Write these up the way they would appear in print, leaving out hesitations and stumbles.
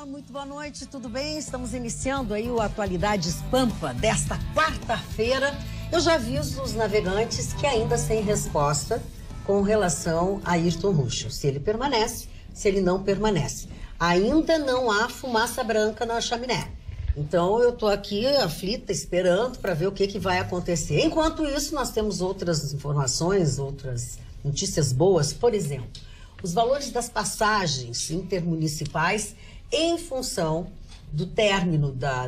muito boa noite, tudo bem? Estamos iniciando aí o Atualidades Pampa desta quarta-feira. Eu já aviso os navegantes que ainda sem resposta com relação a Ayrton Ruschel, se ele permanece, se ele não permanece. Ainda não há fumaça branca na chaminé. Então eu estou aqui aflita, esperando para ver o que vai acontecer. Enquanto isso, nós temos outras informações, outras notícias boas. Por exemplo, os valores das passagens intermunicipais em função do término da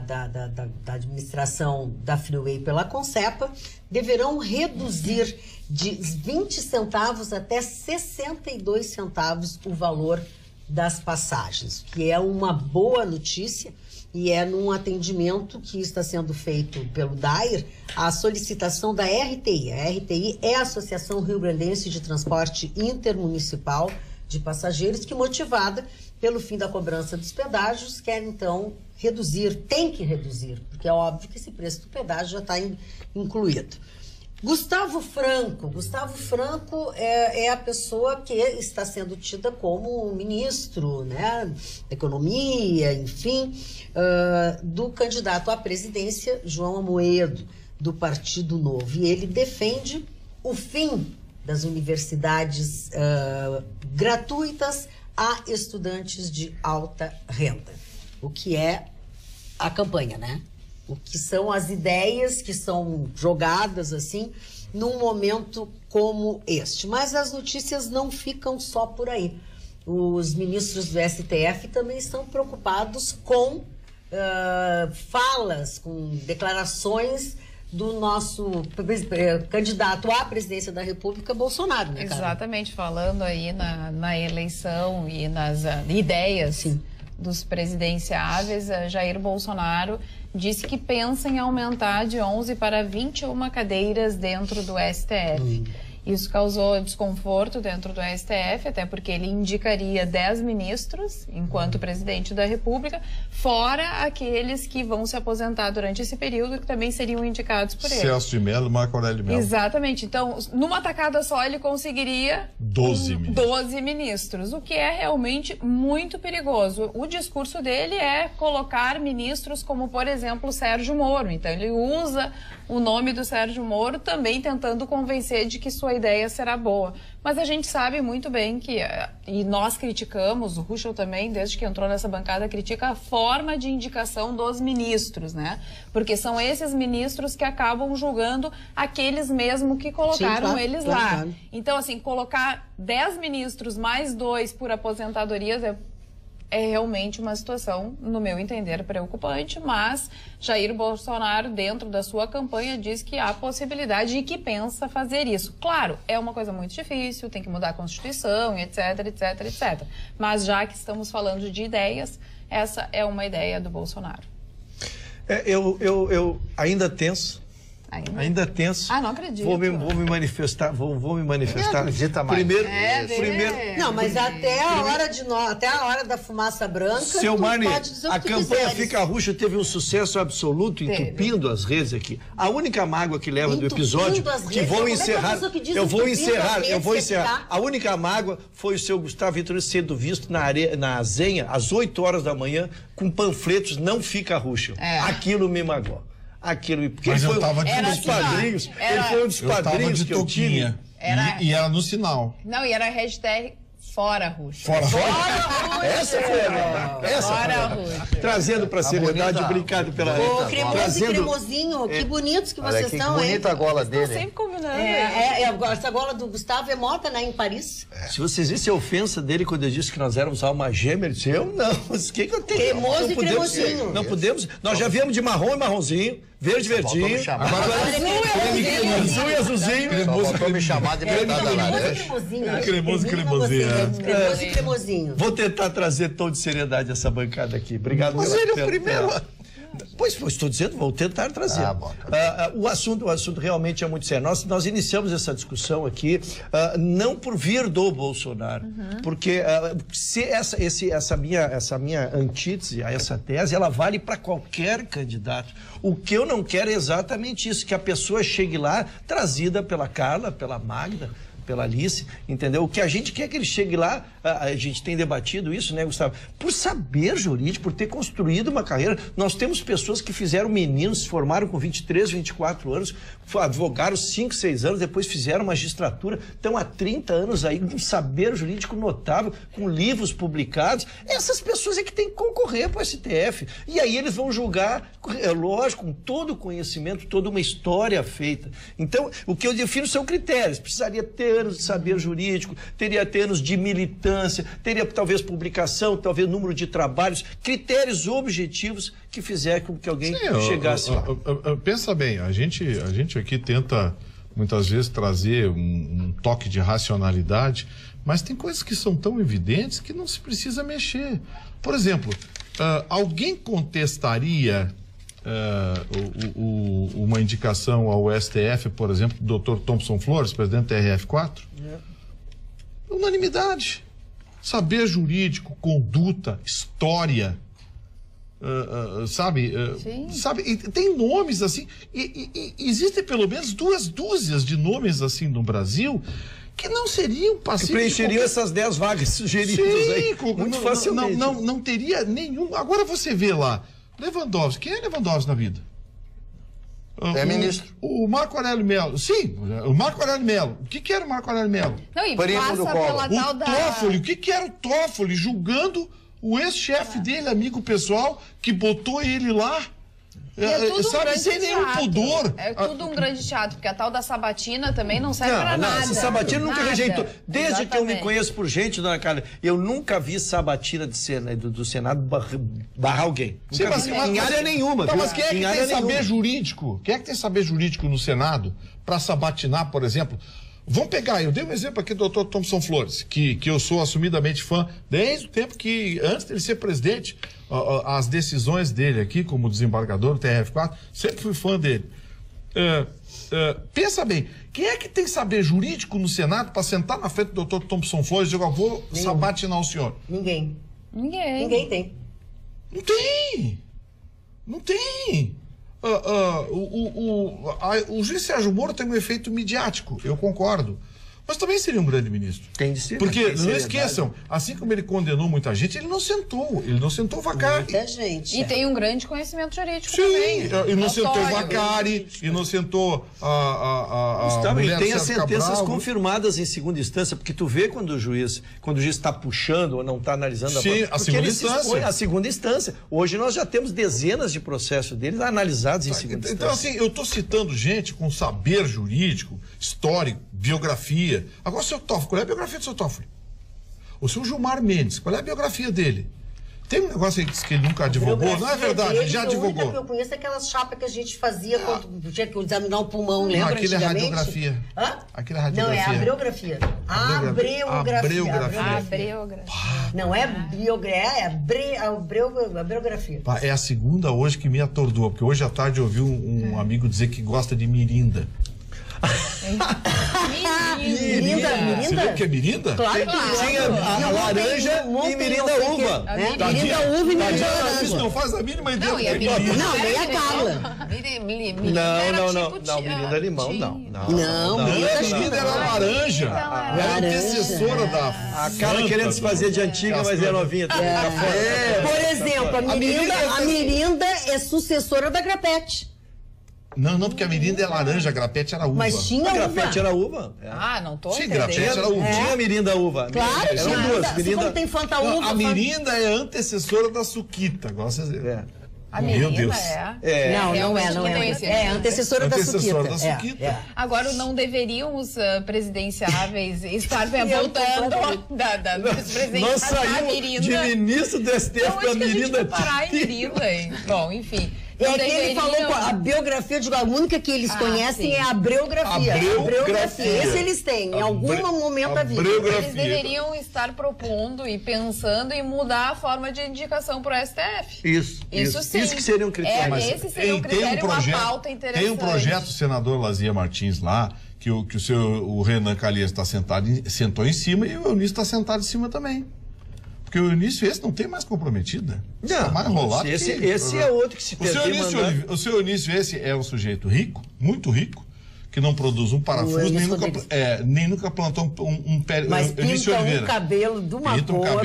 administração da Freeway pela Concepa deverão reduzir de 20 centavos até 62 centavos o valor das passagens, que é uma boa notícia e é num atendimento que está sendo feito pelo DAIR à solicitação da RTI. A RTI é a Associação Rio-Grandense de Transporte Intermunicipal de Passageiros, que, motivada pelo fim da cobrança dos pedágios, quer então reduzir, tem que reduzir, porque é óbvio que esse preço do pedágio já está incluído. Gustavo Franco é a pessoa que está sendo tida como ministro, né, da Economia, enfim, do candidato à presidência, João Amoedo, do Partido Novo. E ele defende o fim das universidades gratuitas a estudantes de alta renda. O que é a campanha, né? O que são as ideias que são jogadas assim num momento como este. Mas as notícias não ficam só por aí. Os ministros do STF também estão preocupados com falas, com declarações do nosso candidato à presidência da República, Bolsonaro, né, cara? Exatamente, falando aí na eleição e nas ideias, sim, dos presidenciáveis, Jair Bolsonaro disse que pensa em aumentar de 11 para 21 cadeiras dentro do STF. Isso causou desconforto dentro do STF, até porque ele indicaria 10 ministros, enquanto presidente da República, fora aqueles que vão se aposentar durante esse período, que também seriam indicados por ele. Celso de Mello, Marco Aurélio de Mello. Exatamente. Então, numa tacada só, ele conseguiria 12 ministros, o que é realmente muito perigoso. O discurso dele é colocar ministros como, por exemplo, Sérgio Moro. Então, ele usa o nome do Sérgio Moro, também tentando convencer de que sua ideia será boa. Mas a gente sabe muito bem que, e nós criticamos, o Ruschel também, desde que entrou nessa bancada, critica a forma de indicação dos ministros, né? Porque são esses ministros que acabam julgando aqueles mesmo que colocaram eles lá. Então, assim, colocar 10 ministros mais 2 por aposentadorias é realmente uma situação, no meu entender, preocupante, mas Jair Bolsonaro, dentro da sua campanha, diz que há possibilidade e que pensa fazer isso. Claro, é uma coisa muito difícil, tem que mudar a Constituição, etc, etc, etc. Mas já que estamos falando de ideias, essa é uma ideia do Bolsonaro. Eu ainda tenso. Ainda tenso. Ah, não acredito. Vou me manifestar. Vou me manifestar. Não acredita mais. Primeiro. Não, mas até a hora da fumaça branca. Seu Marne, a campanha Fica Ruschel teve um sucesso absoluto, entupindo as redes aqui. A única mágoa que leva do episódio, que vou encerrar. Eu vou encerrar. A única mágoa foi o seu Gustavo Vitorino sendo visto na Zenha, às 8 horas da manhã, com panfletos Não Fica Ruschel. Aquilo me magoou. Porque mas ele foi um dos padrinhos. Ele foi um dos padrinhos que eu tive. E era no sinal. Não, e era a hashtag Fora Ruschel. Essa foi a verdade. Trazendo para a seriedade, obrigado pela... Ô, cremoso e cremosinho, que bonitos que vocês são, hein? Bonita a gola dele. Estão sempre combinando. Essa gola do Gustavo é morta, né, em Paris. Se vocês vissem a ofensa dele quando ele disse que nós éramos alma gêmea, ele disse, eu não. O que eu tenho? Cremoso e cremosinho. Não podemos. Nós já viemos de marrom e marronzinho, verde, verdinho. Azul e azulzinho. Só faltou me chamar de metade da laranja. Cremoso e cremosinho. Cremoso e cremosinho. Vou tentar trazer tom de seriedade essa bancada aqui. Obrigado. Mas ele é o primeiro. Pois estou dizendo, vou tentar trazer. O assunto realmente é muito sério. Nós iniciamos essa discussão aqui não por vir do Bolsonaro, porque se essa minha antítese a essa tese, ela vale para qualquer candidato. O que eu não quero é exatamente isso, que a pessoa chegue lá trazida pela Carla, pela Magda, pela Alice, entendeu? O que a gente quer que ele chegue lá, a gente tem debatido isso, né, Gustavo? Por saber jurídico, por ter construído uma carreira. Nós temos pessoas que fizeram meninos, se formaram com 23, 24 anos, advogaram 5, 6 anos, depois fizeram magistratura, estão há 30 anos aí com um saber jurídico notável, com livros publicados. Essas pessoas é que têm que concorrer para o STF. E aí eles vão julgar, é lógico, com todo o conhecimento, toda uma história feita. Então, o que eu defino são critérios. Precisaria ter anos de saber jurídico, teria ter anos de militância, teria talvez publicação, talvez número de trabalhos, critérios objetivos que fizer com que alguém chegasse lá. Pensa bem, a gente aqui tenta muitas vezes trazer um toque de racionalidade, mas tem coisas que são tão evidentes que não se precisa mexer. Por exemplo, alguém contestaria uma indicação ao STF, por exemplo, do Dr. Thompson Flores, presidente da TRF4? Unanimidade. Saber jurídico, conduta, história, sabe? E tem nomes assim, e existem pelo menos 2 dúzias de nomes assim no Brasil que não seriam passíveis. Que preencheriam essas 10 vagas sugeridas aí, muito facilmente. Não teria nenhum. Agora você vê lá, Lewandowski. Quem é Lewandowski na vida? É ministro. O Marco Aurélio Mello. Sim, o Marco Aurélio Mello. O que era o Marco Aurélio Mello? Não, e passa pela tal da... Toffoli. O que era o Toffoli julgando o ex-chefe dele, amigo pessoal, que botou ele lá? Sabe, sem nenhum pudor. É tudo um grande teatro, porque a tal da Sabatina também não serve pra nada. Essa Sabatina nunca rejeitou. Desde que eu me Exatamente. conheço por gente, dona Carla, eu nunca vi Sabatina do Senado barrar alguém. Sim, Nunca vi. Em área nenhuma. Então, mas quem é que Em tem área saber nenhuma. jurídico? Quem é que tem saber jurídico no Senado para sabatinar, por exemplo? Vamos pegar, eu dei um exemplo aqui do Dr. Thompson Flores, que eu sou assumidamente fã desde o tempo que, antes dele ser presidente, as decisões dele aqui, como desembargador do TRF4, sempre fui fã dele. Pensa bem, quem é que tem saber jurídico no Senado para sentar na frente do Dr. Thompson Flores e dizer, vou sabatinar o senhor? Ninguém tem. Não tem. Não tem. O juiz Sérgio Moro tem um efeito midiático, eu concordo. Mas também seria um grande ministro. Tem de ser. Porque, não esqueçam, assim como ele condenou muita gente, ele não sentou o Vacari. Muita gente. E tem um grande conhecimento jurídico Sim, também. inocentou o Vacari, inocentou a mulher ele tem as Sérgio sentenças Cabral. confirmadas em segunda instância, porque tu vê quando o juiz está puxando ou não está analisando Sim, a segunda instância. A segunda instância. Hoje nós já temos dezenas de processos deles analisados em segunda instância. Então, assim, eu estou citando gente com saber jurídico, histórico, biografia. Agora, o seu Toffoli, qual é a biografia do seu Toffoli? O seu Gilmar Mendes, qual é a biografia dele? Tem um negócio aí que diz que ele nunca advogou, não é verdade, ele já advogou. Eu conheço aquelas chapas que a gente fazia quando tinha que examinar o pulmão, lembra? Aquilo é radiografia. Hã? Aquilo é radiografia. Não, é abreografia. Abreografia. Não é biografia, é abreografia. É a segunda hoje que me atordoou, porque hoje à tarde eu ouvi um amigo dizer que gosta de mirinda. Mirinda? Você viu o que é mirinda? Claro que Tinha a laranja e mirinda uva. Mirinda uva e mirinda laranja. Isso não faz a mínima ideia. Não, e a Não, nem a Carla. Não, mirinda limão, não. Mirinda era laranja. Era antecessora da A Carla querendo se fazer de antiga, mas é novinha. Por exemplo, a mirinda é sucessora da grapete. Não, porque a mirinda é laranja, a grapete era uva. Mas tinha A uva. grapete era uva. Não tô Sim, entendendo. grapete era uva. Tinha mirinda uva. Claro, Eram tinha. duas. Assim Mirinda... como tem Fantaúva. A mirinda é antecessora da suquita. Agora vocês A Meu menina Deus. Não é. É antecessora da suquita. Agora, não deveriam os presidenciáveis estar voltando dos presidentes Nós da saímos mirinda. de ministro do STF Então, para acho que a gente mirinda. vai parar em mirinda, hein? Bom, enfim. É que ele falou, a biografia, a única que eles conhecem é a abreografia. Esse eles têm, em algum momento da vida. Eles deveriam estar propondo e pensando em mudar a forma de indicação para o STF. Isso Sim. Isso que seria um critério. Esse seria um critério, uma pauta interessante. Tem um projeto do senador Lazia Martins lá, que o Renan Calheiros sentou em cima e o Eunício está sentado em cima também. Porque o Eunício esse não tem mais comprometida. Não, mais rolado esse é outro que se perdeu. O seu Eunício esse é um sujeito rico, muito rico, que não produz um parafuso, nem nunca plantou um pé... Mas pinta um cabelo de uma cor,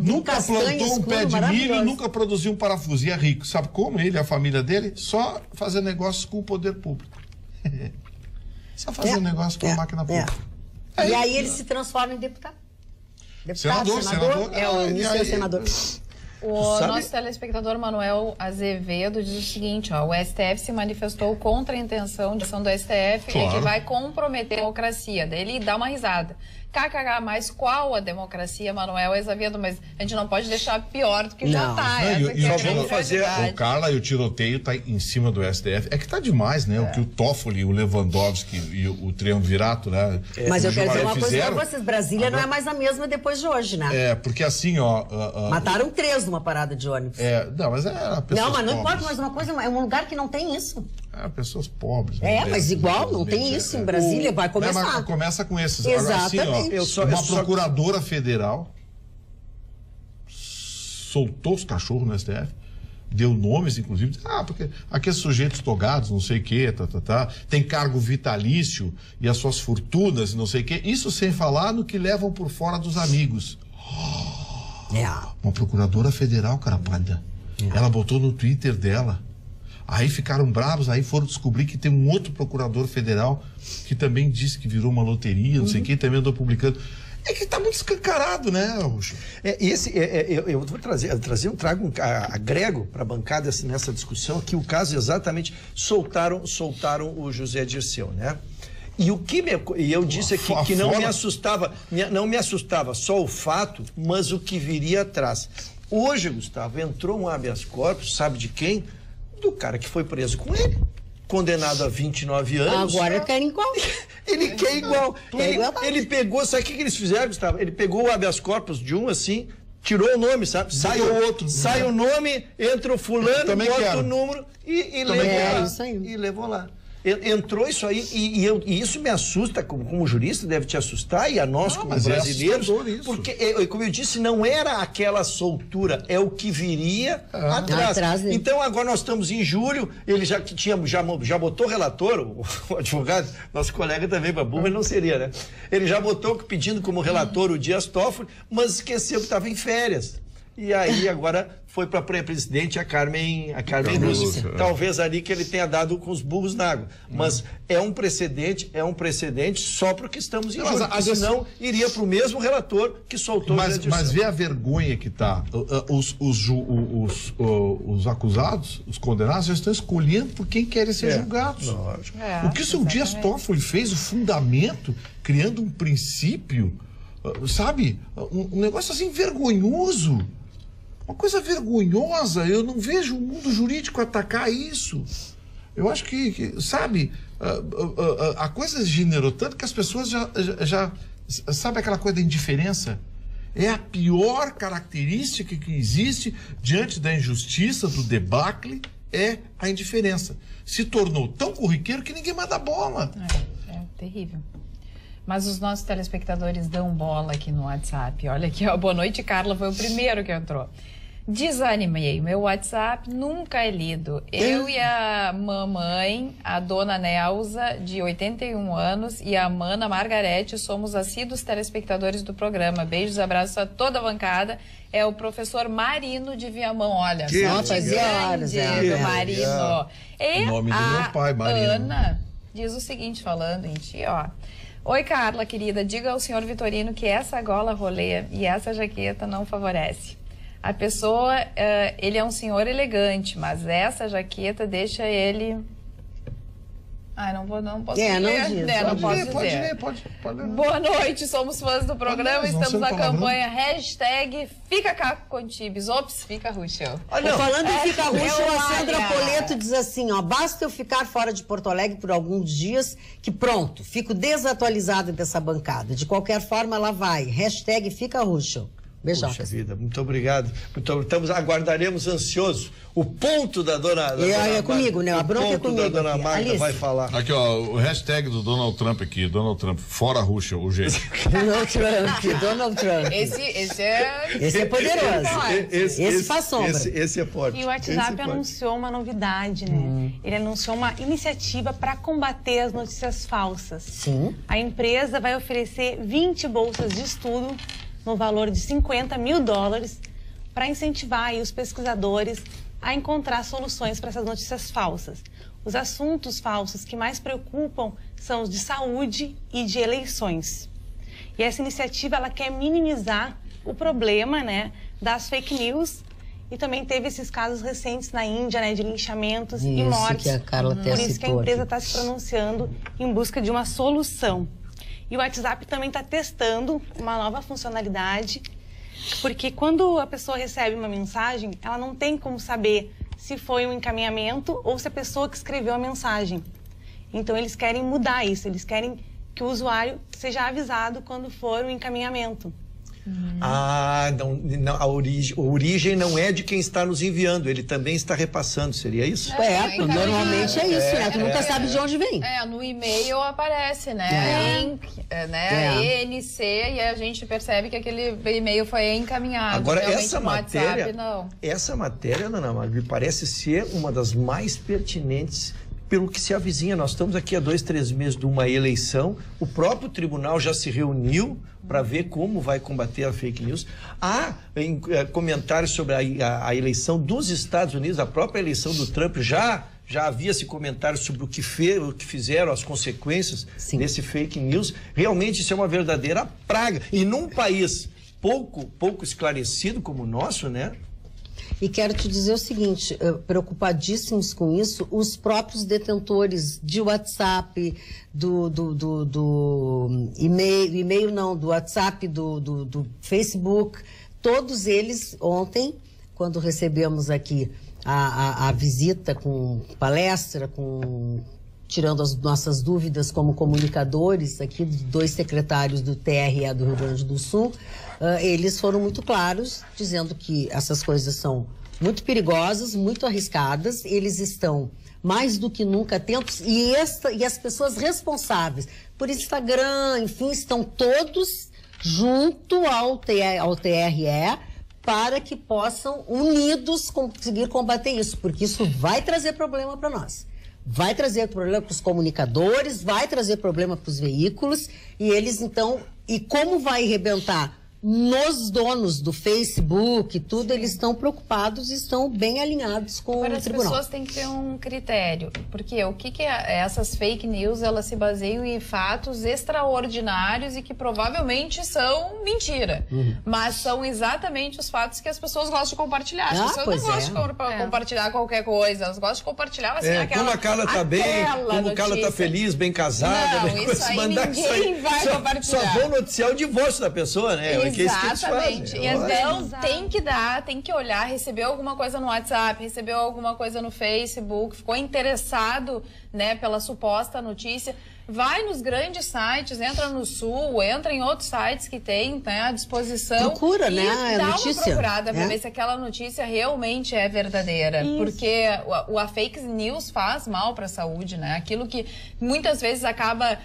nunca plantou um pé de milho, nunca produziu um parafuso. E é rico. Sabe como? Ele e a família dele só fazer negócios com o poder público. Só fazer negócio com a máquina pública. E aí ele se transforma em deputado. Senador. O senador. O nosso telespectador Manuel Azevedo diz o seguinte, ó, o STF se manifestou contra a intenção de ação do STF e que vai comprometer a democracia. Daí ele dá uma risada. KKK, mas qual a democracia, Manuel Azevedo? Mas a gente não pode deixar pior do que já está. Vamos fazer. O Carla e o tiroteio tá em cima do STF. É que tá demais, né? O que o Toffoli, o Lewandowski e o triunvirato, né? Mas eu quero dizer uma coisa pra vocês. Brasília não é mais a mesma depois de hoje, né? Porque assim, ó... Mataram 3 numa parada de ônibus. Não, mas era pessoas Não, mas não pobres. importa, mas uma coisa, é um lugar que não tem isso. Pessoas pobres. Mas igual, não tem isso em Brasília, vai começar. Mas começa com esses. Exatamente. Agora, assim, ó, uma procuradora federal soltou os cachorros no STF, deu nomes, inclusive, porque aqueles sujeitos togados, não sei o quê, tem cargo vitalício e as suas fortunas, não sei o quê. Isso sem falar no que levam por fora dos amigos. Uma procuradora federal, carapalha. Ela botou no Twitter dela. Aí ficaram bravos, aí foram descobrir que tem um outro procurador federal que também disse que virou uma loteria, não sei o que, também andou publicando. É que tá muito escancarado, né, Ruxo? Eu vou agrego para a bancada nessa discussão que o caso exatamente soltaram o José Dirceu, né? E o que eu disse aqui que não me assustava só o fato, mas o que viria atrás. Hoje, Gustavo, entrou um habeas corpus, sabe de quem? Do cara que foi preso com ele, condenado a 29 anos. Agora quer igual. Ele quer igual. Ele pegou, sabe o que eles fizeram, Gustavo? Ele pegou o habeas corpus de um assim, tirou o nome, sabe? Sai o outro. Sai o nome, entra o fulano, bota o número e levou lá. Isso aí. E levou lá. Entrou isso aí e isso me assusta, como jurista deve te assustar, e a nós como brasileiros, porque, como eu disse, não era aquela soltura, é o que viria atrás. Então agora nós estamos em julho, ele já botou relator, o advogado, nosso colega também, Babu, mas não seria, né? Ele já botou pedindo como relator o Dias Toffoli, mas esqueceu que estava em férias. E aí agora foi para a presidente a Carmen Lúcia. Talvez ali que ele tenha dado com os burros na água. Mas é um precedente só porque estamos em julho. Senão iria para o mesmo relator que soltou o Mas vê a vergonha que tá. Os acusados, os condenados, já estão escolhendo por quem querem ser julgados. O que o seu Dias Toffoli fez, o fundamento, criando um princípio, sabe? Um negócio assim vergonhoso. Uma coisa vergonhosa, eu não vejo o mundo jurídico atacar isso. Eu acho que sabe, a coisa generou tanto que as pessoas já sabe aquela coisa da indiferença? É a pior característica que existe diante da injustiça, do debacle, é a indiferença. Se tornou tão corriqueiro que ninguém mais dá bola. É terrível. Mas os nossos telespectadores dão bola aqui no WhatsApp. Olha aqui, ó. Boa noite, Carla, foi o primeiro que entrou. Desanimei, meu WhatsApp nunca é lido. Eu e a mamãe, a dona Nelza, de 81 anos, e a mana Margarete somos assíduos telespectadores do programa. Beijos, abraços a toda a bancada. É o professor Marino de Viamão. Olha, só fazia horas, Marino. O nome do meu pai, Marino. Ana diz o seguinte, falando em ti, ó. Oi, Carla, querida, diga ao senhor Vitorino que essa gola roleia e essa jaqueta não favorece. A pessoa, ele é um senhor elegante, mas essa jaqueta deixa ele... Ai, não posso dizer. Não posso dizer. Pode ler. Boa noite, somos fãs do programa, estamos na campanha #Fica Caco Contibes. Ops, fica Ruxel. Falando em Fica Ruxel, a Sandra Poleto diz assim, ó, basta eu ficar fora de Porto Alegre por alguns dias, que pronto, fico desatualizada dessa bancada. De qualquer forma, ela vai. #Fica Ruxel. Beijocas. Poxa vida, muito obrigado. Aguardaremos ansioso o ponto da dona é comigo, né? A bronca é comigo. O ponto da dona Magda vai falar. Aqui, ó, o hashtag do Donald Trump aqui, Donald Trump, fora Rússia, o jeito. Donald Trump. Esse é poderoso. Esse faz sombra. Esse é forte. E o WhatsApp anunciou uma novidade, né? Ele anunciou uma iniciativa para combater as notícias falsas. Sim. A empresa vai oferecer 20 bolsas de estudo no valor de $50 mil para incentivar aí os pesquisadores a encontrar soluções para essas notícias falsas. Os assuntos falsos que mais preocupam são os de saúde e de eleições. E essa iniciativa ela quer minimizar o problema, né, das fake news. E também teve esses casos recentes na Índia, né, de linchamentos e mortes. Que a Carla Por isso que a empresa está se pronunciando em busca de uma solução. E o WhatsApp também está testando uma nova funcionalidade, porque quando a pessoa recebe uma mensagem, ela não tem como saber se foi um encaminhamento ou se a pessoa que escreveu a mensagem. Então, eles querem mudar isso, eles querem que o usuário seja avisado quando for um encaminhamento. Não, a origem não é de quem está nos enviando, ele também está repassando, seria isso? Normalmente é isso, né? Tu nunca sabe de onde vem. No e-mail aparece, né? ENC, e a gente percebe que aquele e-mail foi encaminhado. Agora, realmente, essa matéria, Dona Magda, me parece ser uma das mais pertinentes pelo que se avizinha. Nós estamos aqui há 2, 3 meses de uma eleição, o próprio tribunal já se reuniu para ver como vai combater a fake news. Há comentários sobre a eleição dos Estados Unidos, a própria eleição do Trump, já havia esse comentário sobre o que fizeram, as consequências desse fake news. Realmente isso é uma verdadeira praga. E num país pouco esclarecido como o nosso, né? E quero te dizer o seguinte, preocupadíssimos com isso, os próprios detentores de WhatsApp, do e-mail não, do WhatsApp, do Facebook, todos eles ontem, quando recebemos aqui a visita com palestra, tirando as nossas dúvidas como comunicadores aqui, 2 secretários do TRE do Rio Grande do Sul, eles foram muito claros, dizendo que essas coisas são muito perigosas, muito arriscadas, eles estão mais do que nunca atentos e as pessoas responsáveis por Instagram, enfim, estão todos junto ao TRE para que possam, unidos, conseguir combater isso, porque isso vai trazer problema para nós. Vai trazer problema para os comunicadores, vai trazer problema para os veículos, e eles então, e como vai arrebentar nos donos do Facebook, tudo, eles estão preocupados e estão bem alinhados com o tribunal. As pessoas têm que ter um critério, porque o que essas fake news, elas se baseiam em fatos extraordinários e que provavelmente são mentira, mas são exatamente os fatos que as pessoas gostam de compartilhar. As pessoas não gostam de compartilhar qualquer coisa, elas gostam de compartilhar assim, como a Carla está bem, como a Carla está feliz, bem casada. Não, isso aí ninguém vai compartilhar. Só vou noticiar o divórcio da pessoa, né? Exatamente. Então, tem que olhar, recebeu alguma coisa no WhatsApp, recebeu alguma coisa no Facebook, ficou interessado, né, pela suposta notícia, vai nos grandes sites, entra no Sul, entra em outros sites que tem, né, à disposição. Procura, né, a notícia. Dá uma procurada para ver se aquela notícia realmente é verdadeira. Isso. Porque a fake news faz mal para a saúde, né? Aquilo que muitas vezes acaba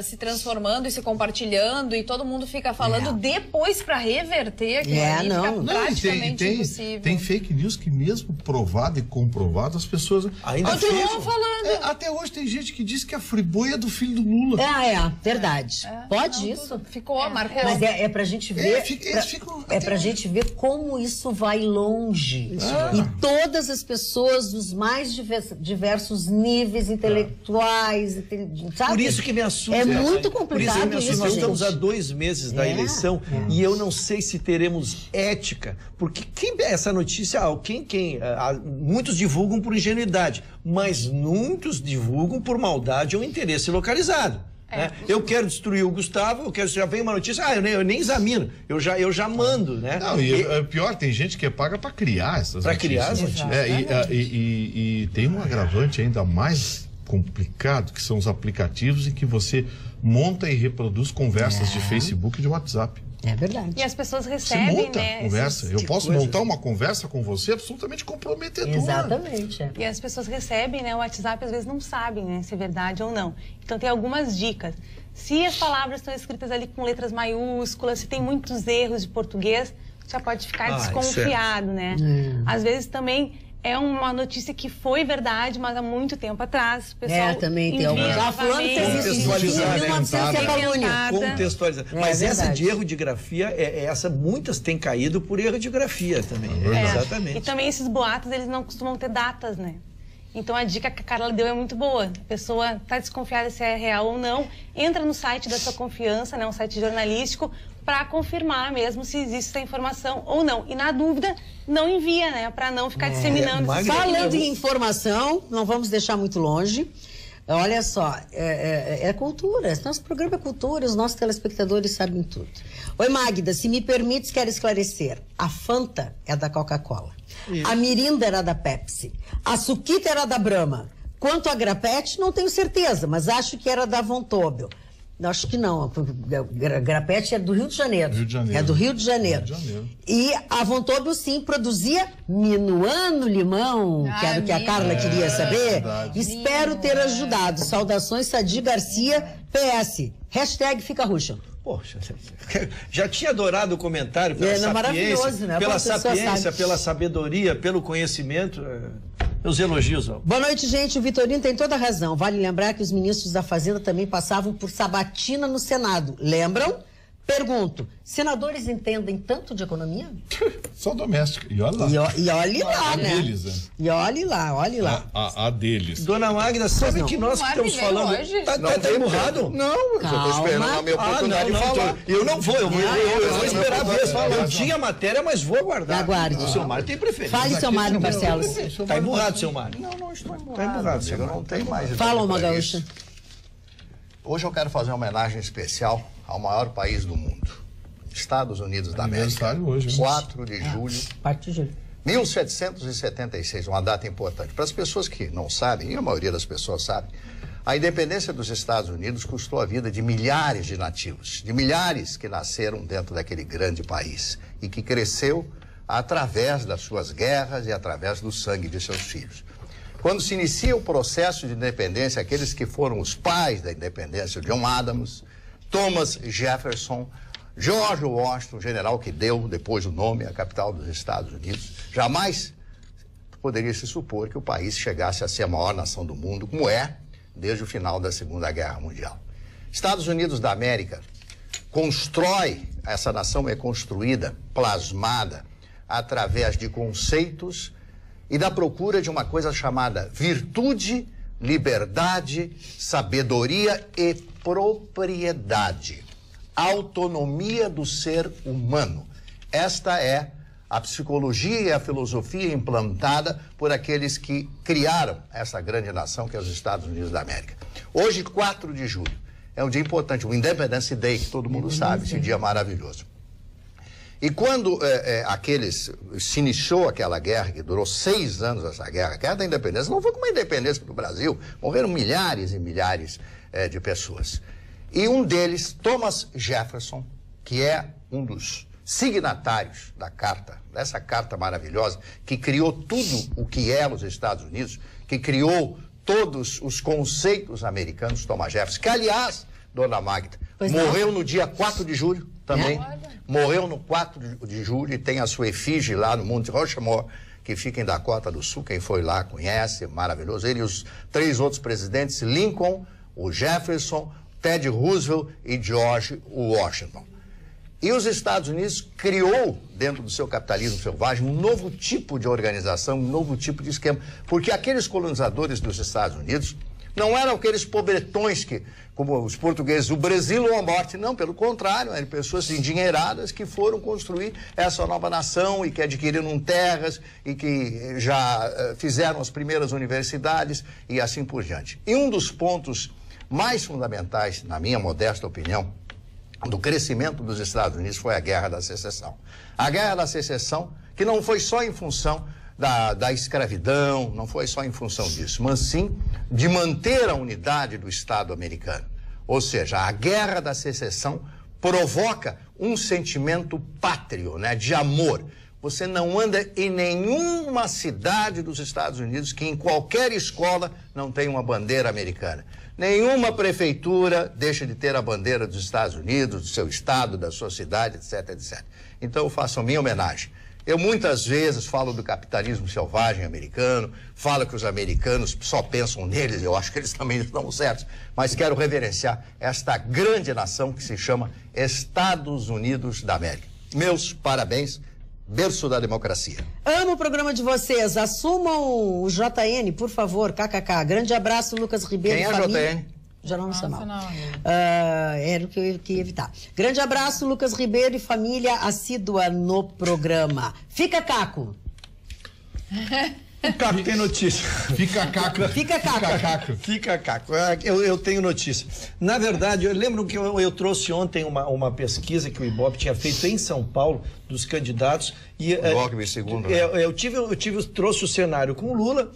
se transformando e se compartilhando e todo mundo fica falando depois para reverter aquilo ali, fica praticamente impossível. Tem fake news que mesmo provado e comprovado, as pessoas ainda falando. Até hoje tem gente que diz que a Friboi é do filho do Lula. Verdade. Pode isso? Ficou, marcou. Mas é pra gente ver. Pra gente ver como isso vai longe. E todas as pessoas dos mais diversos níveis intelectuais, sabe? Por isso que me assusta. É muito complicado isso, nós estamos há 2 meses da eleição e eu não sei se teremos ética, porque essa notícia, muitos divulgam por ingenuidade, mas muitos divulgam por maldade ou interesse localizado. Né? Eu quero destruir o Gustavo, já vem uma notícia, eu nem examino, eu já mando, né? Não, pior, tem gente que paga para criar essas notícias. Para criar as notícias. E tem um agravante ainda mais complicado, que são os aplicativos em que você monta e reproduz conversas de Facebook e de WhatsApp. É verdade. E as pessoas recebem, né? Conversa. Eu posso montar uma conversa com você absolutamente comprometedora. Exatamente. E as pessoas recebem, né? O WhatsApp às vezes não sabem, né? Se é verdade ou não. Então tem algumas dicas. Se as palavras estão escritas ali com letras maiúsculas, se tem muitos erros de português, já pode ficar desconfiado, né? Às vezes também é uma notícia que foi verdade, mas há muito tempo atrás. O pessoal também tem alguns. Já fulano fez isso em 1900 é calúnia. Contextualizar. Mas essa de erro de grafia, muitas têm caído por erro de grafia também. Exatamente. E também esses boatos, eles não costumam ter datas, né? Então a dica que a Carla deu é muito boa. A pessoa está desconfiada se é real ou não, entra no site da sua confiança, né, um site jornalístico, para confirmar mesmo se existe essa informação ou não. E na dúvida, não envia, né, para não ficar disseminando. Falando em informação, não vamos deixar muito longe. Olha só, é cultura. Nosso programa é cultura, os nossos telespectadores sabem tudo. Oi, Magda, se me permites, quero esclarecer. A Fanta é da Coca-Cola. Isso. A Mirinda era da Pepsi. A Suquita era da Brahma. Quanto a Grapete, não tenho certeza, mas acho que era da Von Tobel. Acho que não. Grapete é do Rio de Janeiro. É do Rio de Janeiro. E a Von Tobel, sim, produzia Minuano Limão, que era o que a Carla queria saber. Espero ter ajudado. Saudações, Sadi Garcia, PS. Hashtag Fica Ruxa. Poxa, já tinha adorado o comentário pela sapiência, né? Pela sapiência, pela sabedoria, pelo conhecimento. Meus elogios. Boa noite, gente. O Vitorino tem toda a razão. Vale lembrar que os ministros da Fazenda também passavam por sabatina no Senado. Lembram? Pergunto, senadores entendem tanto de economia? Só doméstica. E olha lá. E olhe lá, né? Deles, né? E olhe lá, olhe lá. A deles. Dona Magda, sabe que nós que estamos falando... Hoje? Tá emburrado? Não, eu tô esperando a minha oportunidade de falar. Eu não vou, eu vou esperar a vez. Não tinha matéria, mas vou aguardar. Aguarde. O seu Mário tem preferência. Fale, seu Mário Barcelos. Tá emburrado, seu Mário. Não estou emburrado. Tá emburrado, eu não tenho mais... Fala, uma gaúcha. Hoje eu quero fazer uma homenagem especial ao maior país do mundo. Estados Unidos da América. Hoje, 4 de julho. 4 de julho. 1776, uma data importante. Para as pessoas que não sabem, e a maioria das pessoas sabe, a independência dos Estados Unidos custou a vida de milhares de nativos, de milhares que nasceram dentro daquele grande país e que cresceu através das suas guerras e através do sangue de seus filhos. Quando se inicia o processo de independência, aqueles que foram os pais da independência, John Adams, Thomas Jefferson, George Washington, o general que deu depois o nome à capital dos Estados Unidos, jamais poderia se supor que o país chegasse a ser a maior nação do mundo, como é desde o final da Segunda Guerra Mundial. Estados Unidos da América essa nação é construída, plasmada, através de conceitos e da procura de uma coisa chamada virtude, liberdade, sabedoria e propriedade. Autonomia do ser humano. Esta é a psicologia e a filosofia implantada por aqueles que criaram essa grande nação que é os Estados Unidos da América. Hoje, 4 de julho, é um dia importante, o Independence Day, que todo mundo sabe, esse dia maravilhoso. E quando se iniciou aquela guerra, que durou 6 anos essa guerra, a guerra da independência, não foi como a independência do Brasil, morreram milhares e milhares de pessoas. E um deles, Thomas Jefferson, que é um dos signatários dessa carta maravilhosa, que criou tudo o que é os Estados Unidos, que criou todos os conceitos americanos, Thomas Jefferson, que, aliás, Dona Magda, morreu no dia 4 de julho também. Morreu no 4 de julho e tem a sua efígie lá no Monte Rushmore, que fica em Dakota do Sul. Quem foi lá conhece, maravilhoso. Ele e os 3 outros presidentes, Lincoln, o Jefferson, Teddy Roosevelt e George Washington. E os Estados Unidos criou, dentro do seu capitalismo selvagem, um novo tipo de organização, um novo tipo de esquema. Porque aqueles colonizadores dos Estados Unidos não eram aqueles pobretões que, como os portugueses, o Brasil ou a morte. Não, pelo contrário, eram pessoas endinheiradas que foram construir essa nova nação e que adquiriram terras e que já fizeram as primeiras universidades e assim por diante. E um dos pontos mais fundamentais, na minha modesta opinião, do crescimento dos Estados Unidos foi a Guerra da Secessão. A Guerra da Secessão, que não foi só em função da escravidão, não foi só em função disso, mas sim de manter a unidade do Estado americano. Ou seja, a Guerra da Secessão provoca um sentimento pátrio, né, de amor. Você não anda em nenhuma cidade dos Estados Unidos que em qualquer escola não tem uma bandeira americana. Nenhuma prefeitura deixa de ter a bandeira dos Estados Unidos, do seu estado, da sua cidade, etc, etc. Então eu faço a minha homenagem. Eu muitas vezes falo do capitalismo selvagem americano, falo que os americanos só pensam neles, eu acho que eles também estão certos, mas quero reverenciar esta grande nação que se chama Estados Unidos da América. Meus parabéns, berço da democracia. Amo o programa de vocês, assumam o JN, por favor, kkk. Grande abraço, Lucas Ribeiro. Quem é família. JN? Jornal Nacional. Era o que eu queria evitar. Grande abraço, Lucas Ribeiro e família assídua no programa. Fica Caco. O Caco tem notícia. Fica Caco. Fica Caco. Fica Caco. Eu tenho notícia. Na verdade, eu lembro que eu trouxe ontem uma pesquisa que o Ibope tinha feito em São Paulo, dos candidatos. E, trouxe o cenário com o Lula,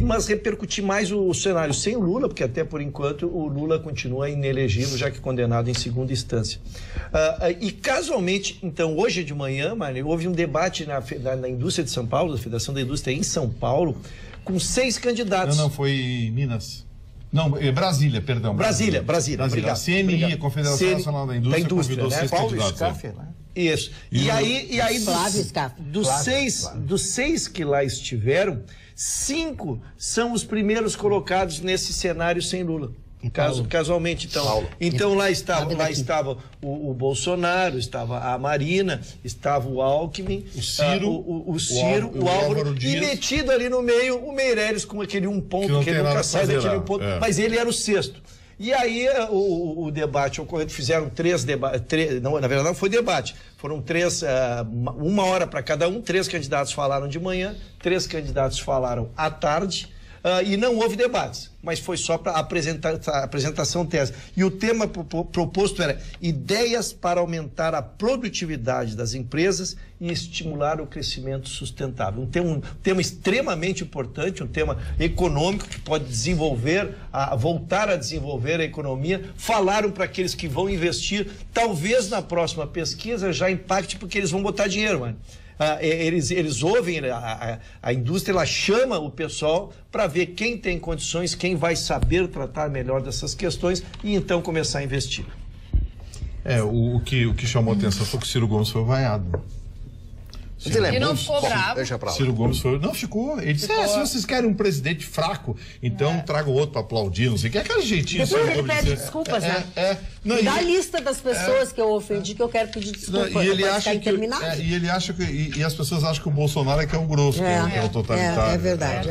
mas repercuti mais o cenário sem o Lula, porque até por enquanto o Lula continua inelegível, já que condenado em segunda instância. E casualmente, então, hoje de manhã, Mano, houve um debate na indústria de São Paulo, da Federação da Indústria em São Paulo, com 6 candidatos. Não, foi Minas. Não, Brasília, perdão. Brasília. Obrigado. A CNI, a Confederação Nacional da Indústria, convidou 6 candidatos. Isso. E aí dos seis que lá estiveram, 5 são os primeiros colocados nesse cenário sem Lula. Casualmente, então. Então lá estava o Bolsonaro, estava a Marina, estava o Alckmin, o Ciro, o Álvaro Dias, e metido ali no meio o Meirelles com aquele um ponto, que ele nunca sai daquele um ponto, mas ele era o 6º. E aí o debate ocorreu, fizeram 3 debates, não, na verdade não foi debate, foram 3, 1 hora para cada um, 3 candidatos falaram de manhã, 3 candidatos falaram à tarde, e não houve debates, mas foi só para apresentação tese. E o tema proposto era ideias para aumentar a produtividade das empresas e estimular o crescimento sustentável. Um tema extremamente importante, um tema econômico que pode voltar a desenvolver a economia. Falaram para aqueles que vão investir, talvez na próxima pesquisa já impacte, porque eles vão botar dinheiro, mano. Eles ouvem, a indústria, ela chama o pessoal para ver quem tem condições, quem vai saber tratar melhor dessas questões e então começar a investir. O que chamou a atenção foi que o Ciro Gomes foi vaiado. E não ficou bravo. Deixa pra lá. Ciro Gomes foi... Não, ficou. Ele disse, se vocês querem um presidente fraco, então tragam outro para aplaudir, não sei o que. É aquele jeitinho. Depois ele pede desculpas, né? Dá a lista das pessoas que eu ofendi, que eu quero pedir desculpas. E ele acha que... E as pessoas acham que o Bolsonaro é que é o grosso, que é o totalitário. É verdade.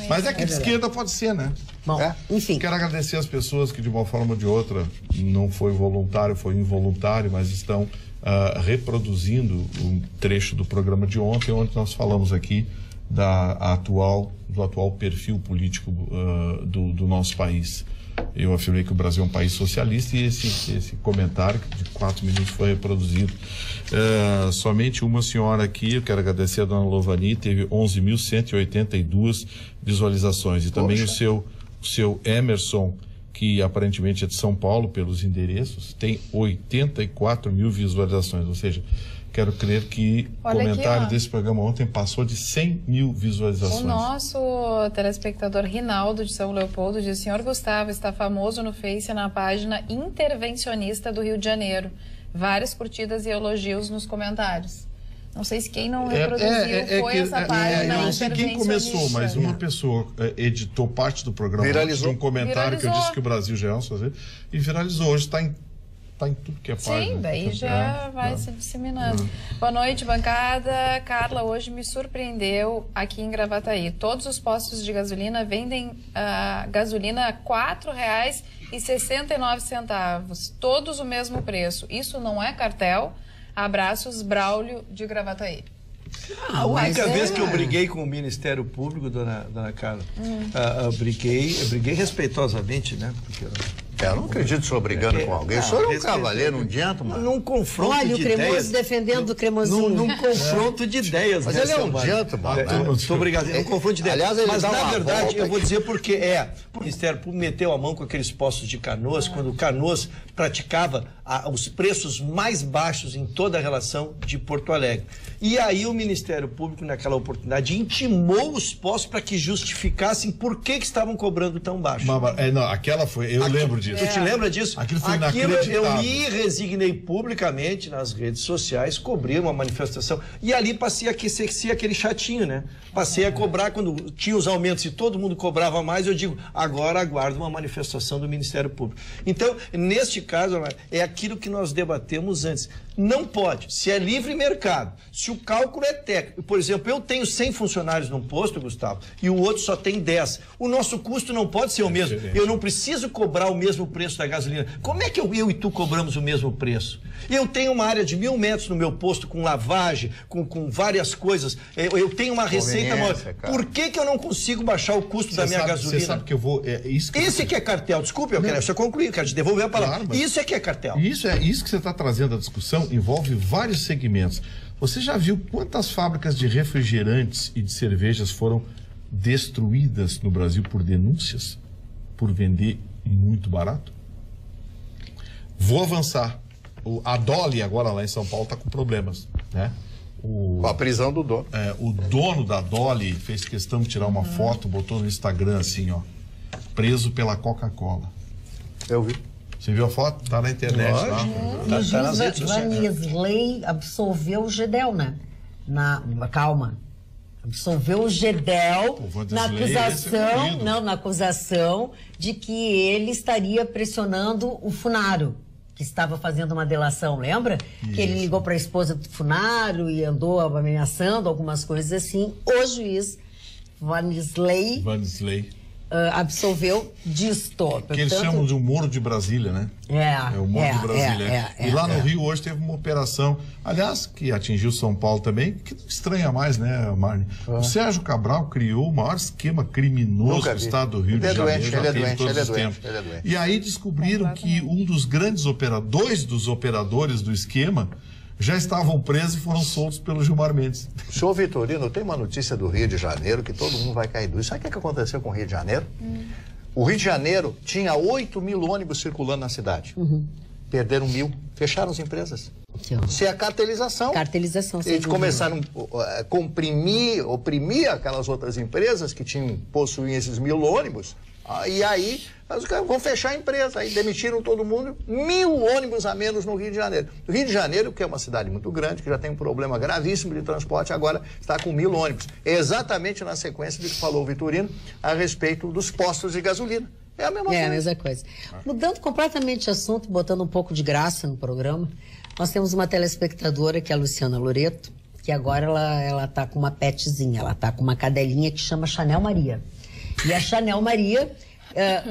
Mas é que de esquerda pode ser, né? Bom, enfim. Quero agradecer as pessoas que, de uma forma ou de outra, não foi voluntário, foi involuntário, mas estão reproduzindo um trecho do programa de ontem, onde nós falamos aqui do atual perfil político do nosso país. Eu afirmei que o Brasil é um país socialista e esse comentário de 4 minutos foi reproduzido. Somente uma senhora aqui, eu quero agradecer a dona Lovani, teve 11.182 visualizações. E também o seu Emerson, que aparentemente é de São Paulo, pelos endereços, tem 84 mil visualizações. Ou seja, quero crer que o comentário desse programa ontem passou de 100 mil visualizações. O nosso telespectador Rinaldo de São Leopoldo diz: senhor Gustavo está famoso no Face na página Intervencionista do Rio de Janeiro. Várias curtidas e elogios nos comentários. Não sei se quem não reproduziu essa página. Eu não sei quem começou, mas uma pessoa editou parte do programa, viralizou um comentário que eu disse que o Brasil já é um sozinho, e viralizou. Hoje está em tudo que é página. Sim, daí já vai se disseminando. Boa noite, bancada. Carla, hoje me surpreendeu aqui em Gravataí. Todos os postos de gasolina vendem gasolina a R$ 4,69. Todos o mesmo preço. Isso não é cartel? Abraços, Braulio de Gravataí. A única vez que eu briguei com o Ministério Público, dona Carla, briguei respeitosamente, né? Porque Eu não acredito que sou brigando com alguém. O senhor é um cavaleiro, um gentleman. Num confronto de ideias. Olha, o Cremoso defendendo o Cremosinho. Num confronto de ideias. Mas ele é um gentleman. Muito obrigado. É um confronto de ideias. Aliás, mas, na verdade, eu vou dizer porque o Ministério Público meteu a mão com aqueles postos de Canoas, quando o Canoas praticava os preços mais baixos em toda a relação de Porto Alegre. E aí o Ministério Público, naquela oportunidade, intimou os postos para que justificassem por que estavam cobrando tão baixo. Não, aquela foi... Eu lembro disso. Tu te lembra disso? Aquilo foi inacreditável. Eu me resignei publicamente nas redes sociais, cobri uma manifestação e ali passei a ser aquele chatinho, né? Passei a cobrar quando tinha os aumentos e todo mundo cobrava mais, eu digo, agora aguardo uma manifestação do Ministério Público. Então, neste caso, é aquilo que nós debatemos antes. Não pode, se é livre mercado, se o cálculo é técnico, por exemplo, eu tenho 100 funcionários num posto, Gustavo, e o outro só tem 10. O nosso custo não pode ser o mesmo. Eu não preciso cobrar o mesmo preço da gasolina. Como é que eu e tu cobramos o mesmo preço? Eu tenho uma área de 1000 metros no meu posto com lavagem, com várias coisas. Eu tenho uma receita maior. Por que eu não consigo baixar o custo da minha gasolina? Você sabe que eu vou... Esse que é cartel. Desculpe, eu quero só concluir, eu quero te devolver a palavra. Claro, isso é que é cartel. Isso que você está trazendo à discussão envolve vários segmentos. Você já viu quantas fábricas de refrigerantes e de cervejas foram destruídas no Brasil por denúncias? Por vender muito barato? Vou avançar. A Dolly, agora lá em São Paulo, está com problemas, né? Com a prisão do dono. O dono da Dolly fez questão de tirar uma foto, botou no Instagram assim, ó. Preso pela Coca-Cola. Eu vi. Você viu a foto? Tá na internet lá. O juiz Vanderlei absolveu o Gedel, né? Calma. Absolveu o Gedel na acusação, na acusação de que ele estaria pressionando o Funaro, que estava fazendo uma delação, lembra? Isso. Que ele ligou para a esposa do Funaro e andou ameaçando algumas coisas assim. O juiz Vanderlei absolveu disto. Que eles chamam de humor de Brasília, né? É o humor de Brasília. E lá no Rio hoje teve uma operação, aliás, que atingiu São Paulo também, que não estranha mais, né, Marne? O Sérgio Cabral criou o maior esquema criminoso do estado do Rio de Janeiro. Ele é doente. E aí descobriram que dois dos operadores do esquema já estavam presos e foram soltos pelo Gilmar Mendes. Senhor Vitorino, tem uma notícia do Rio de Janeiro que todo mundo vai cair duro. Sabe o que aconteceu com o Rio de Janeiro? O Rio de Janeiro tinha 8.000 ônibus circulando na cidade. Perderam 1.000, fecharam as empresas. Se é cartelização. Eles começaram a oprimir aquelas outras empresas que possuíam esses 1.000 ônibus. E aí, os caras vão fechar a empresa. Aí demitiram todo mundo, 1.000 ônibus a menos no Rio de Janeiro. O Rio de Janeiro, que é uma cidade muito grande, que já tem um problema gravíssimo de transporte, agora está com 1.000 ônibus. Exatamente na sequência do que falou o Vitorino a respeito dos postos de gasolina. É a mesma coisa. É a mesma coisa. Mudando completamente de assunto, botando um pouco de graça no programa, nós temos uma telespectadora, que é a Luciana Loreto, que agora ela está com uma petzinha, ela está com uma cadelinha que chama Chanel Maria. E a Chanel Maria,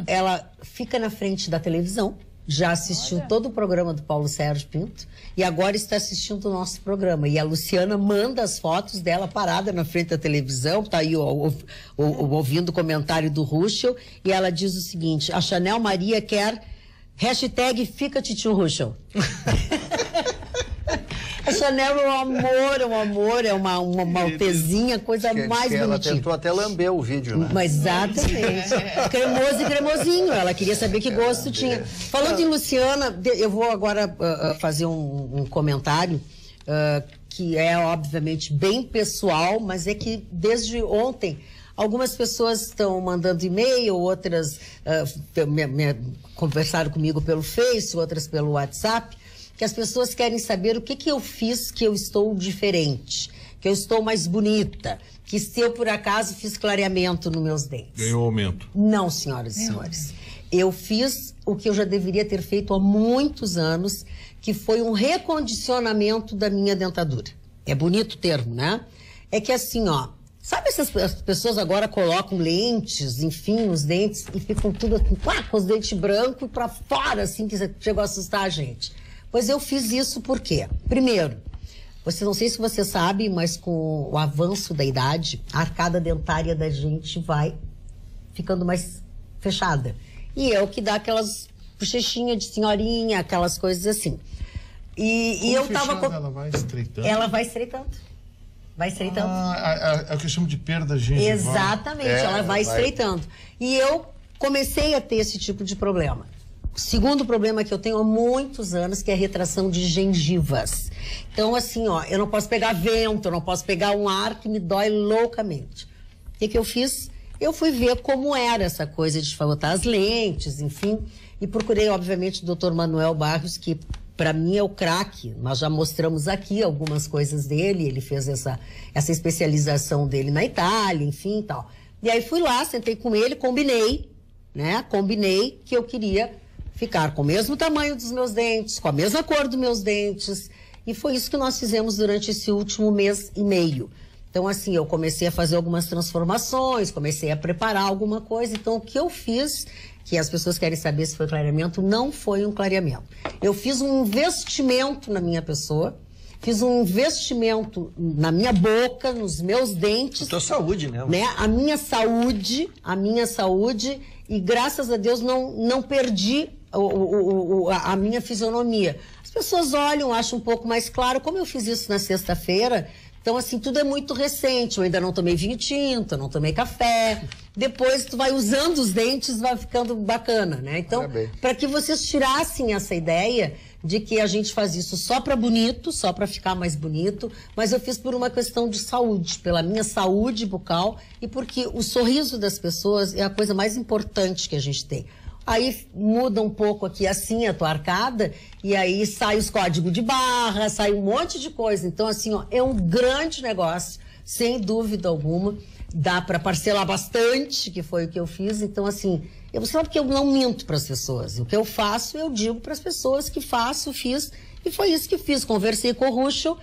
ela fica na frente da televisão, já assistiu todo o programa do Paulo Sérgio Pinto e agora está assistindo o nosso programa. E a Luciana manda as fotos dela parada na frente da televisão, tá aí ouvindo o comentário do Ruschel, e ela diz o seguinte: a Chanel Maria quer hashtag Fica Titio Ruschel. A Chanel é um amor, é uma maltezinha, coisa mais bonitinha. Ela tentou até lamber o vídeo, né? Mas exatamente. Cremoso e cremosinho. Ela queria saber que gosto tinha. Falando em Luciana, eu vou agora fazer um comentário que é, obviamente, bem pessoal, mas é que desde ontem algumas pessoas estão mandando e-mail, outras conversaram comigo pelo Face, outras pelo WhatsApp, que as pessoas querem saber o que eu fiz que eu estou diferente, que eu estou mais bonita, que se eu, por acaso, fiz clareamento nos meus dentes. Ganhou aumento. Não, senhoras e senhores. Eu fiz o que eu já deveria ter feito há muitos anos, que foi um recondicionamento da minha dentadura. É bonito o termo, né? É que assim, ó, sabe as pessoas agora colocam lentes, enfim, nos dentes e ficam tudo assim, com os dentes brancos e pra fora, assim, que chegou a assustar a gente. Pois eu fiz isso por quê? Primeiro, não sei se você sabe, mas com o avanço da idade, a arcada dentária da gente vai ficando mais fechada. E é o que dá aquelas bochechinha de senhorinha, aquelas coisas assim. E eu tava... Ela vai estreitando? Ela vai estreitando. Vai estreitando. É o que eu chamo de perda gengival. Exatamente, ela vai estreitando. E eu comecei a ter esse tipo de problema. O segundo problema que eu tenho há muitos anos, que é a retração de gengivas. Então, assim, ó, eu não posso pegar vento, eu não posso pegar um ar que me dói loucamente. O que eu fiz? Eu fui ver como era essa coisa de botar as lentes, enfim, e procurei, obviamente, o Dr. Manuel Barros, que para mim é o craque. Nós já mostramos aqui algumas coisas dele, ele fez essa especialização dele na Itália, enfim e tal. E aí fui lá, sentei com ele, combinei, né? Combinei que eu queria ficar com o mesmo tamanho dos meus dentes, com a mesma cor dos meus dentes. E foi isso que nós fizemos durante esse último mês e meio. Então, assim, eu comecei a fazer algumas transformações, comecei a preparar alguma coisa. Então, o que eu fiz, que as pessoas querem saber se foi clareamento, não foi um clareamento. Eu fiz um investimento na minha pessoa, fiz um investimento na minha boca, nos meus dentes. A tua saúde, né? A minha saúde, e graças a Deus não perdi a minha fisionomia. As pessoas olham, acham um pouco mais claro. Como eu fiz isso na sexta-feira, então, assim, tudo é muito recente. Eu ainda não tomei vinho tinto, não tomei café. Depois tu vai usando os dentes, vai ficando bacana, né? Então, para que vocês tirassem essa ideia de que a gente faz isso só para bonito, só para ficar mais bonito, mas eu fiz por uma questão de saúde, pela minha saúde bucal e porque o sorriso das pessoas é a coisa mais importante que a gente tem. Aí muda um pouco aqui assim a tua arcada e aí sai os códigos de barra, sai um monte de coisa. Então, assim, ó, é um grande negócio, sem dúvida alguma. Dá para parcelar bastante, que foi o que eu fiz. Então, assim, eu sabe que eu não minto para as pessoas. O que eu faço, eu digo para as pessoas que faço, fiz. E foi isso que fiz. Conversei com o Ruschel,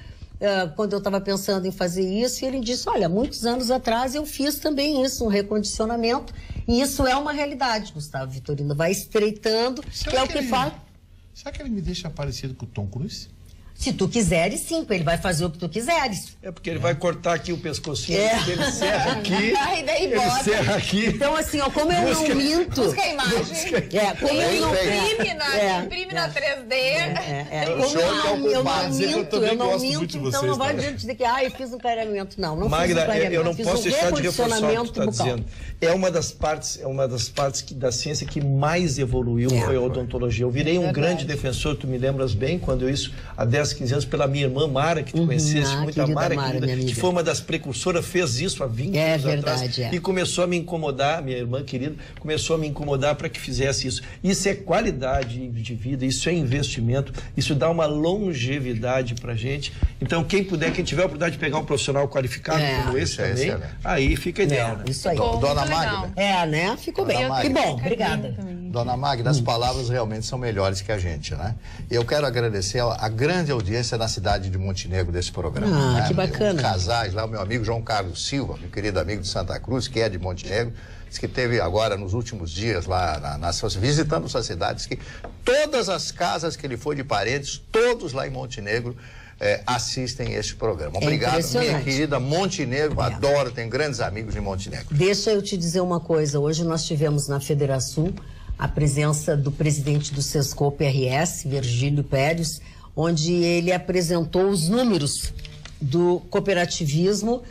quando eu estava pensando em fazer isso, e ele disse, olha, muitos anos atrás eu fiz também isso, um recondicionamento. E isso é uma realidade, Gustavo Vitorino. Vai estreitando, que é o que faz. Será que ele me deixa parecido com o Tom Cruise? Se tu quiseres, sim, ele vai fazer o que tu quiseres. É porque ele vai cortar aqui o pescocinho, ele serra aqui, ele serra aqui. Então, assim, ó, como eu não minto... Busca a imagem. Como eu não... Imprime na 3D. Como eu não minto, então não vai dizer que, eu fiz um clareamento. Não Magda, fiz um clareamento. Eu não posso deixar de reforçar o que tu está dizendo. É uma das partes da ciência que mais evoluiu foi a odontologia. Eu virei um grande defensor, tu me lembras bem, quando isso, há 10, 15 anos, pela minha irmã Mara, que tu conheceste muito, a Mara, que foi uma das precursoras, fez isso há 20 anos atrás. E começou a me incomodar, minha irmã querida, começou a me incomodar para que fizesse isso. Isso é qualidade de vida, isso é investimento, isso dá uma longevidade pra gente. Então, quem tiver a oportunidade de pegar um profissional qualificado como esse também, aí fica ideal. Isso aí. Dona Magda. Né? Ficou bem. Que bom, obrigada. Dona Magda, as palavras realmente são melhores que a gente, né? Eu quero agradecer a grande audiência na cidade de Montenegro desse programa. Que bacana. Casais lá, o meu amigo João Carlos Silva, meu querido amigo de Santa Cruz, que é de Montenegro, disse que teve agora, nos últimos dias, lá visitando suas cidades, que todas as casas que ele foi de parentes, todos lá em Montenegro, assistem este programa. Obrigado, minha querida Montenegro, adoro, tenho grandes amigos em Montenegro. Deixa eu te dizer uma coisa, hoje nós tivemos na Federação a presença do presidente do Sescope RS, Virgílio Pérez, onde ele apresentou os números do cooperativismo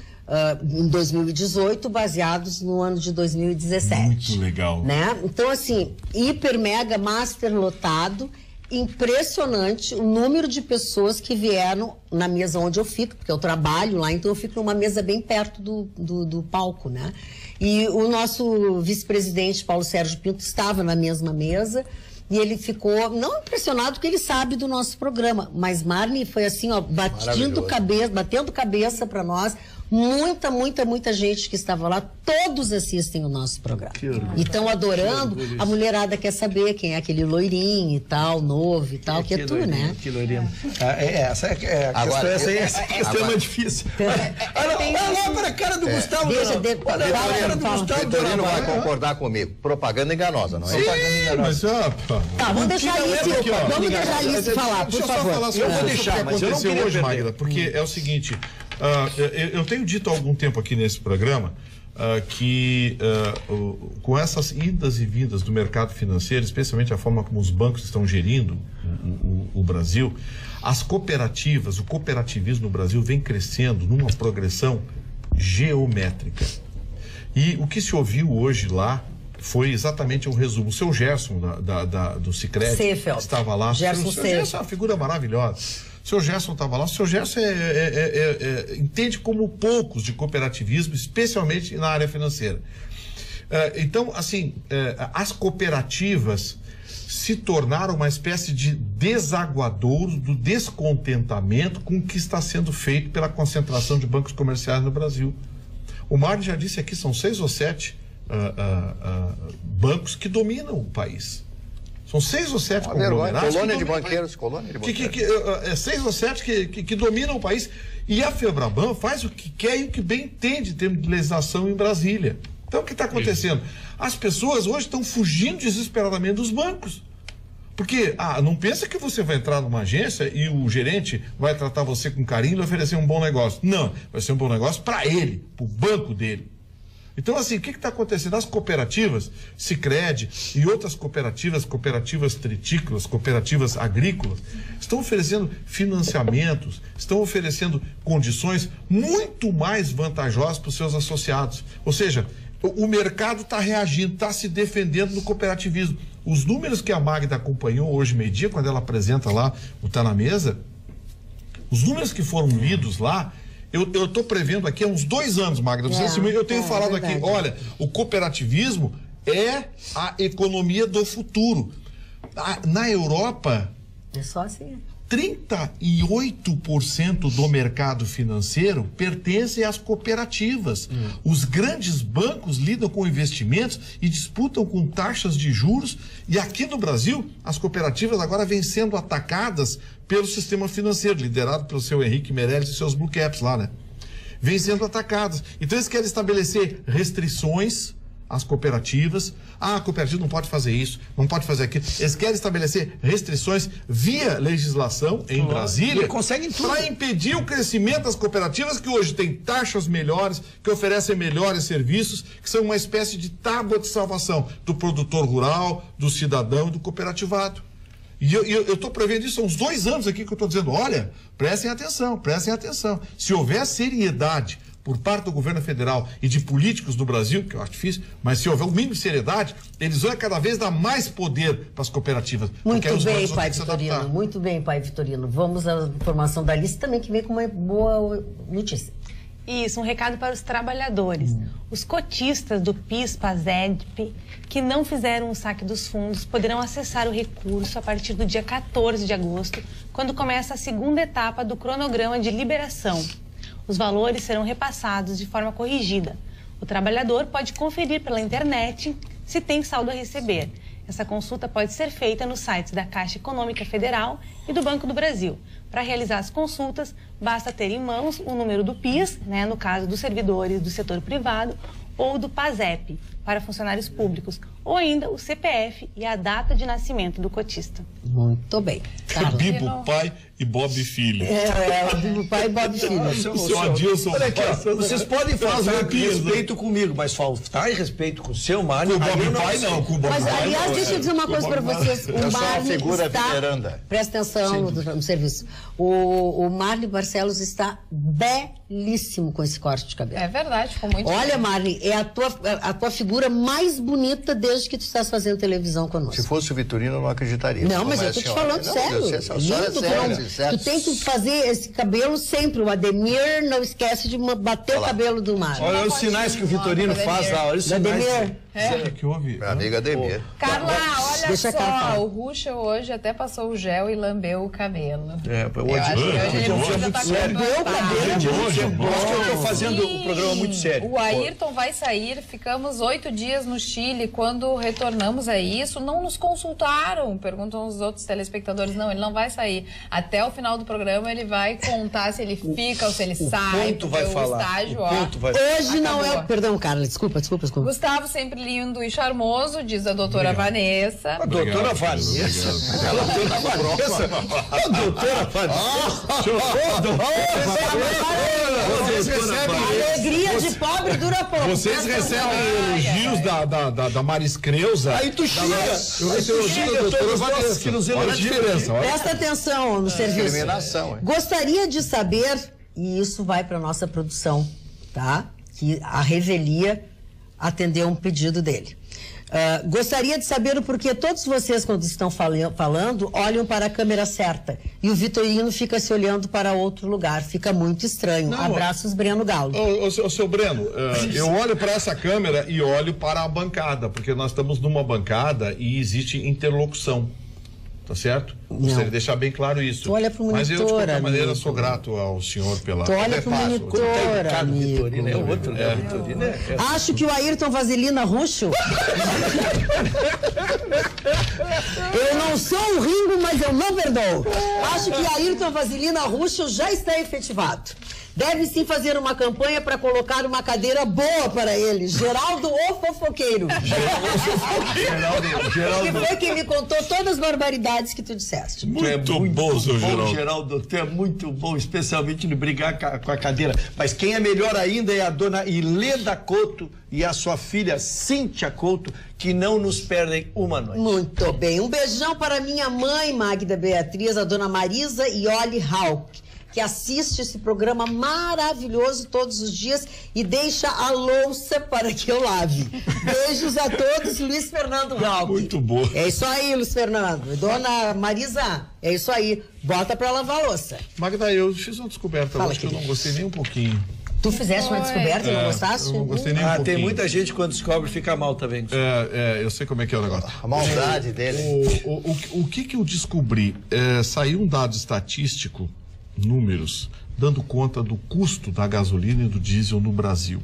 em 2018, baseados no ano de 2017. Muito legal. Né? Então, assim, hiper, mega, master lotado, impressionante o número de pessoas que vieram na mesa onde eu fico, porque eu trabalho lá, então eu fico numa mesa bem perto do palco, né? E o nosso vice-presidente, Paulo Sérgio Pinto, estava na mesma mesa e ele ficou, não impressionado, porque ele sabe do nosso programa, mas Marne foi assim, ó, batendo cabeça para nós. Muita gente que estava lá, todos assistem o nosso programa. E estão adorando. A mulherada quer saber quem é aquele loirinho e tal, novo e tal, que é tu, né? Que loirinho. Essa questão é difícil. Olha para a cara do Gustavo. Vitorino vai concordar comigo. Propaganda enganosa, não é? Propaganda enganosa. Tá, vamos deixar isso falar, por favor. Eu vou deixar, mas eu não queria hoje, Magda, porque é o seguinte... eu tenho dito há algum tempo aqui nesse programa com essas idas e vindas do mercado financeiro, especialmente a forma como os bancos estão gerindo o Brasil, as cooperativas, o cooperativismo no Brasil vem crescendo numa progressão geométrica. E o que se ouviu hoje lá foi exatamente um resumo. O seu Gerson, do Sicredi, estava lá. O seu Gerson é uma figura maravilhosa. O seu Gerson estava lá. O seu Gerson entende como poucos de cooperativismo, especialmente na área financeira. Então, assim, as cooperativas se tornaram uma espécie de desaguadouro do descontentamento com o que está sendo feito pela concentração de bancos comerciais no Brasil. O Mário já disse aqui, são 6 ou 7 bancos que dominam o país. São 6 ou 7 conglomerados. Colônia de banqueiros. 6 ou 7 que dominam o país. E a FEBRABAN faz o que quer e o que bem entende em termos de legislação em Brasília. Então, o que está acontecendo? As pessoas hoje estão fugindo desesperadamente dos bancos. Porque, não pensa que você vai entrar numa agência e o gerente vai tratar você com carinho e oferecer um bom negócio. Não, vai ser um bom negócio para ele, para o banco dele. Então, assim, o que está acontecendo? As cooperativas, Sicredi e outras cooperativas tritícolas, cooperativas agrícolas, estão oferecendo financiamentos, estão oferecendo condições muito mais vantajosas para os seus associados. Ou seja, o mercado está reagindo, está se defendendo no cooperativismo. Os números que a Magda acompanhou hoje, meio-dia, quando ela apresenta lá o Tá na Mesa, os números que foram lidos lá, eu estou prevendo aqui há uns 2 anos, Magda, eu tenho falado aqui, olha, o cooperativismo é a economia do futuro. Na Europa, é só assim. 38% do mercado financeiro pertence às cooperativas. Os grandes bancos lidam com investimentos e disputam com taxas de juros. E aqui no Brasil, as cooperativas agora vêm sendo atacadas pelo sistema financeiro, liderado pelo seu Henrique Meirelles e seus Blue Caps lá, né? Vêm sendo atacadas. Então eles querem estabelecer restrições às cooperativas. A cooperativa não pode fazer isso, não pode fazer aquilo. Eles querem estabelecer restrições via legislação em Brasília para impedir o crescimento das cooperativas que hoje têm taxas melhores, que oferecem melhores serviços, que são uma espécie de tábua de salvação do produtor rural, do cidadão e do cooperativado. E eu estou prevendo isso há uns 2 anos aqui que eu estou dizendo, olha, prestem atenção. Se houver seriedade por parte do governo federal e de políticos do Brasil, que eu acho difícil, mas se houver o mínimo de seriedade, eles vão cada vez dar mais poder para as cooperativas. Muito bem, pai Vitorino, muito bem, pai Vitorino. Vamos à informação da Alice também, que vem com uma boa notícia. Isso, um recado para os trabalhadores. Os cotistas do PIS, PASEP, que não fizeram o saque dos fundos, poderão acessar o recurso a partir do dia 14 de agosto, quando começa a segunda etapa do cronograma de liberação. Os valores serão repassados de forma corrigida. O trabalhador pode conferir pela internet se tem saldo a receber. Essa consulta pode ser feita nos sites da Caixa Econômica Federal e do Banco do Brasil. Para realizar as consultas, basta ter em mãos o número do PIS, no caso dos servidores do setor privado, ou do PASEP, para funcionários públicos, ou ainda o CPF e a data de nascimento do cotista. Muito bem. Bibo pai e Bob filho. Bibo pai e Bob filho. O seu Adilson. Olha aqui, vocês podem fazer respeito comigo, mas faltar em respeito com o seu Mário. Com o Bob pai não, com o Bob pai. Mas, aliás, deixa eu dizer uma coisa para vocês. Eu sou a figura veneranda. Presta atenção no serviço. O Marli Barcelos está belíssimo com esse corte de cabelo. É verdade, ficou muito Olha, Marli, é a tua figura mais bonita desde que tu estás fazendo televisão conosco. Se fosse o Vitorino, eu não acreditaria. Não, mas eu tô te falando sério. Tu tem que fazer esse cabelo sempre. O Ademir não esquece de bater o cabelo do Marli. Olha os sinais que o Vitorino faz lá. Olha os sinais. O que houve? Meu amigo Ademir. Carla, olha só, o Ruschel hoje até passou o gel e lambeu o cabelo. Eu estou fazendo um programa muito sério. O Ayrton vai sair, ficamos 8 dias no Chile. Quando retornamos a isso, não nos consultaram, perguntam os outros telespectadores. Não, ele não vai sair. Até o final do programa ele vai contar se ele fica ou se ele sai. Ponto vai falar. Estágio, hoje não é... Perdão, Carla, desculpa. Gustavo sempre lindo e charmoso, diz a doutora Vanessa. A doutora Vanessa. A doutora Vanessa. A alegria Vida de pobre dura pouco. Vocês recebem elogios da Maris Creuza. Aí tu chega. Eu recebo elogios da doutora Vanessa. Olha a diferença. Presta atenção no serviço. Gostaria de saber, e isso vai para nossa produção, tá? Que a Revelia atendeu um pedido dele. Gostaria de saber o porquê todos vocês, quando estão falando, olham para a câmera certa e o Vitorino fica se olhando para outro lugar. Fica muito estranho. Não, abraços, Breno Galo. Seu Breno, eu olho para essa câmera e olho para a bancada, porque nós estamos numa bancada e existe interlocução. Tá certo? Gostaria de deixar bem claro isso. Tu olha pro monitor, mas eu, de qualquer maneira, sou grato ao senhor pela... Tu olha pro monitor, amigo. Vitorino é outro, né? Vitorino Acho que o Ayrton Vaselina Ruxo... Eu não sou um Ringo, mas eu não perdoo. Acho que Ayrton Vaselina Ruxo já está efetivado. Deve sim fazer uma campanha para colocar uma cadeira boa para ele. Geraldo o Fofoqueiro. Geraldo. Que foi quem me contou todas as barbaridades que tu disseste. Muito bom, seu Geraldo. Geraldo, tu é muito bom, especialmente no brigar com a cadeira. Mas quem é melhor ainda é a dona Ileda Couto e a sua filha Cíntia Couto, que não nos perdem uma noite. Muito bem. Um beijão para minha mãe, Magda Beatriz, a dona Marisa Ioli Hauck, que assiste esse programa maravilhoso todos os dias e deixa a louça para que eu lave. Beijos a todos, Luiz Fernando Galp. Muito bom. É isso aí, Luiz Fernando. Dona Marisa, é isso aí. Bota para lavar a louça. Magda, eu fiz uma descoberta hoje que eu não gostei nem um pouquinho. Tu fizeste uma descoberta e não gostaste? Eu não gostei nem um pouquinho. Tem muita gente quando descobre fica mal também. Eu sei como é que é o negócio. A maldade dele. O que eu descobri? Saiu um dado estatístico, números, dando conta do custo da gasolina e do diesel no Brasil.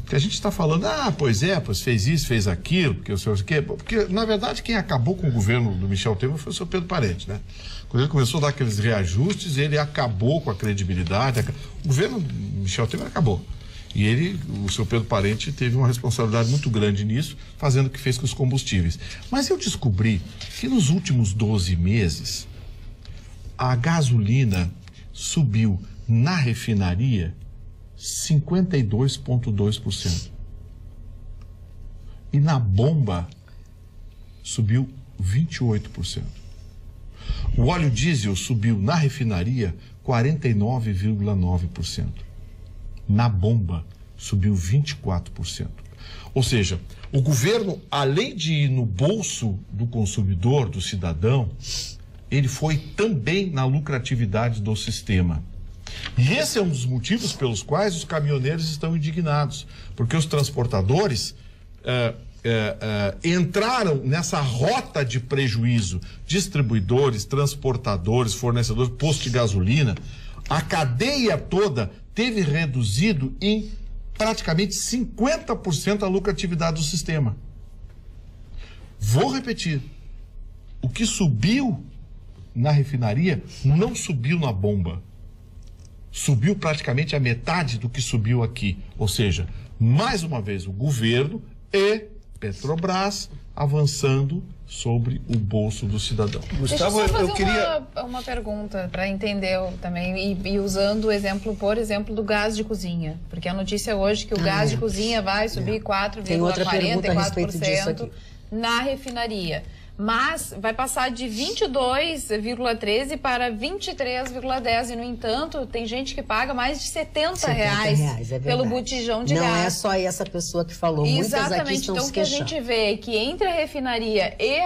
Porque a gente está falando, pois fez isso, fez aquilo, porque o senhor quê? Porque, na verdade, quem acabou com o governo do Michel Temer foi o senhor Pedro Parente, né? Quando ele começou a dar aqueles reajustes, ele acabou com a credibilidade. O governo do Michel Temer acabou. E o senhor Pedro Parente teve uma responsabilidade muito grande nisso, fazendo o que fez com os combustíveis. Mas eu descobri que nos últimos 12 meses, a gasolina subiu na refinaria 52,2%. E na bomba subiu 28%. O óleo diesel subiu na refinaria 49,9%. Na bomba subiu 24%. Ou seja, o governo, além de ir no bolso do consumidor, do cidadão, ele foi também na lucratividade do sistema. E esse é um dos motivos pelos quais os caminhoneiros estão indignados, porque os transportadores entraram nessa rota de prejuízo. Distribuidores, transportadores, fornecedores, posto de gasolina, a cadeia toda teve reduzido em praticamente 50% a lucratividade do sistema. Vou repetir, o que subiu na refinaria não subiu na bomba. Subiu praticamente a metade do que subiu aqui. Ou seja, mais uma vez, o governo e Petrobras avançando sobre o bolso do cidadão. Gustavo, eu queria uma pergunta para entender também e usando o exemplo, por exemplo, do gás de cozinha, porque a notícia hoje é que o gás de cozinha vai subir 4,44% na refinaria. Mas vai passar de 22,13 para 23,10 e, no entanto, tem gente que paga mais de R$70 pelo botijão de gás. Não é só essa pessoa que falou. Exatamente. Então, o que a gente vê é que entre a refinaria e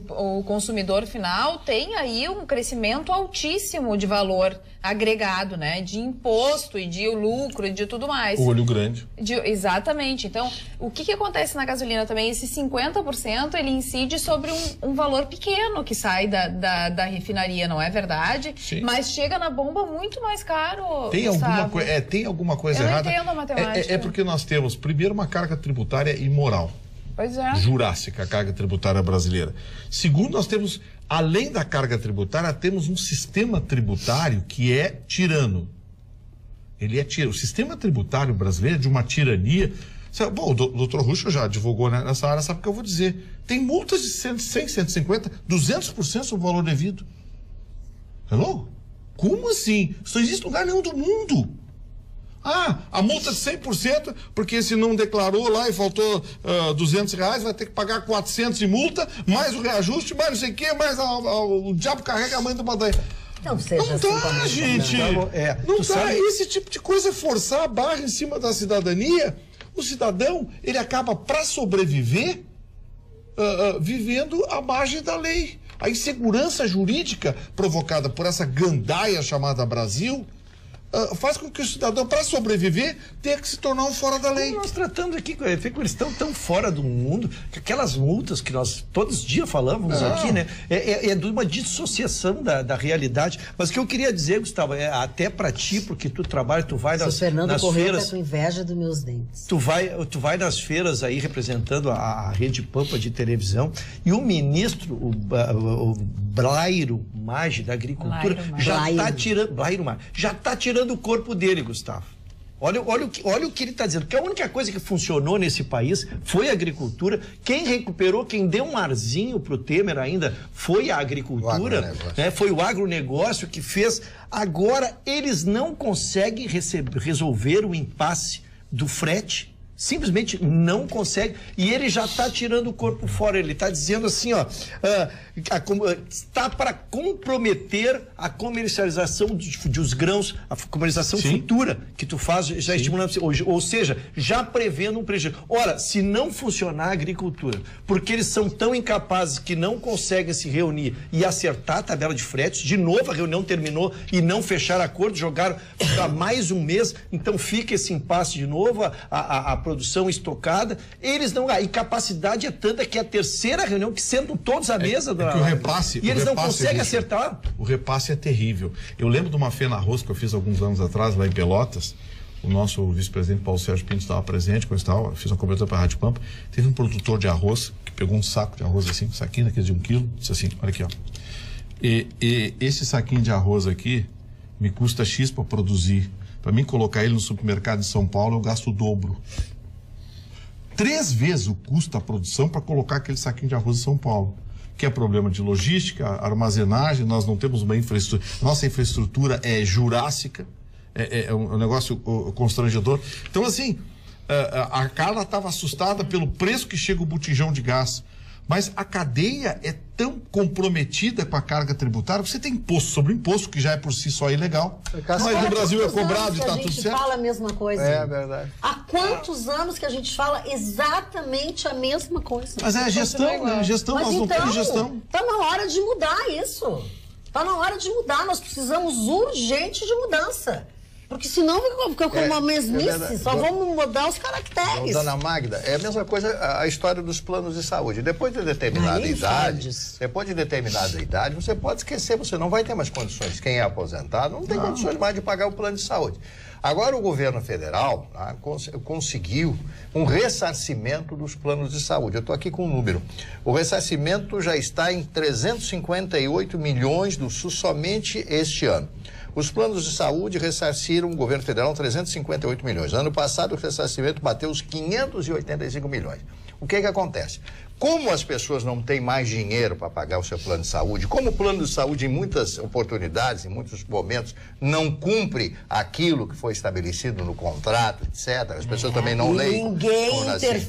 o consumidor final tem aí um crescimento altíssimo de valor agregado, né? De imposto e de lucro e de tudo mais. O olho grande. Exatamente. Então, o que acontece na gasolina também? Esse 50% ele incide sobre um valor pequeno que sai da refinaria, não é verdade? Sim. Mas chega na bomba muito mais caro. Tem alguma coisa errada? Eu não entendo a matemática. É porque nós temos, primeiro, uma carga tributária imoral. Pois é. Jurássica, a carga tributária brasileira. Segundo, nós temos, além da carga tributária, temos um sistema tributário que é tirano. Ele é tirano. O sistema tributário brasileiro é de uma tirania. Bom, o doutor Ruxo já advogou nessa área, sabe o que eu vou dizer? Tem multas de 100, 150, 200% sobre o valor devido. Hello? Como assim? Isso não existe em lugar nenhum do mundo. A multa de 100%, porque se não declarou lá e faltou R$200, vai ter que pagar 400 de multa, mais o reajuste, mais não sei o quê, mais o diabo carrega a mãe do badaia. Não dá, gente. Não dá. Esse tipo de coisa é forçar a barra em cima da cidadania. O cidadão, ele acaba, para sobreviver, vivendo à margem da lei. A insegurança jurídica provocada por essa gandaia chamada Brasil faz com que o cidadão, para sobreviver, tenha que se tornar um fora da lei. Nós tratamos aqui, eles estão tão fora do mundo, que aquelas multas que nós todos os dias falamos aqui, né? É de uma dissociação da realidade. Mas o que eu queria dizer, Gustavo, até para ti, porque tu trabalha, tu vai nas feiras... Tá com inveja dos meus dentes. Tu vai nas feiras aí, representando a Rede Pampa de televisão, e o ministro, o Blairo Maggi, da Agricultura, já está tirando o corpo dele, Gustavo. Olha o que ele está dizendo, que a única coisa que funcionou nesse país foi a agricultura. Quem recuperou, quem deu um arzinho pro Temer ainda foi a agricultura, né? Foi o agronegócio que fez. Agora eles não conseguem resolver o impasse do frete. Simplesmente não consegue, e ele já está tirando o corpo fora. Ele está dizendo assim, está para comprometer a comercialização dos grãos, a comercialização futura que tu faz, já estimulando, ou seja, já prevendo um prejuízo. Ora, se não funcionar a agricultura, porque eles são tão incapazes que não conseguem se reunir e acertar a tabela de fretes, de novo a reunião terminou e não fecharam acordo, jogaram para mais um mês, então fica esse impasse de novo, a produção estocada, eles não... A incapacidade é tanta que é a terceira reunião que sentam todos à mesa. Que o repasse... E eles não conseguem acertar. O repasse é terrível. Eu lembro de uma Fena Arroz que eu fiz alguns anos atrás, lá em Pelotas. O nosso vice-presidente Paulo Sérgio Pinto estava presente, eu fiz uma cobertura para a Rádio Pampa. Teve um produtor de arroz que pegou um saco de arroz assim, um saquinho daqueles de 1 quilo, disse assim, olha aqui, ó. E esse saquinho de arroz aqui me custa X para produzir. Para mim colocar ele no supermercado de São Paulo, eu gasto o dobro. 3 vezes o custo da produção para colocar aquele saquinho de arroz em São Paulo. Que é problema de logística, armazenagem, nós não temos uma infraestrutura. Nossa infraestrutura é jurássica, é um negócio constrangedor. Então, assim, a Carla estava assustada pelo preço que chega o botijão de gás. Mas a cadeia é tão comprometida com a carga tributária, você tem imposto sobre imposto, que já é por si só ilegal. Mas no Brasil é cobrado e está tudo certo. A gente fala a mesma coisa. É verdade. Há quantos anos que a gente fala exatamente a mesma coisa? Mas é a gestão, né? A gestão, nós não temos gestão. Está na hora de mudar isso. Está na hora de mudar. Nós precisamos urgente de mudança. Porque senão fica com uma mesmice, só vamos mudar os caracteres. Dona Magda, é a mesma coisa a história dos planos de saúde. Depois de determinada idade, você pode esquecer, você não vai ter mais condições. Quem é aposentado não tem condições mais de pagar o plano de saúde. Agora o governo federal conseguiu um ressarcimento dos planos de saúde. Eu estou aqui com um número. O ressarcimento já está em 358 milhões do SUS somente este ano. Os planos de saúde ressarciram o governo federal 358 milhões. Ano passado o ressarcimento bateu os 585 milhões. O que acontece? Como as pessoas não têm mais dinheiro para pagar o seu plano de saúde, como o plano de saúde em muitas oportunidades, em muitos momentos, não cumpre aquilo que foi estabelecido no contrato, etc. As pessoas também não leem. Ninguém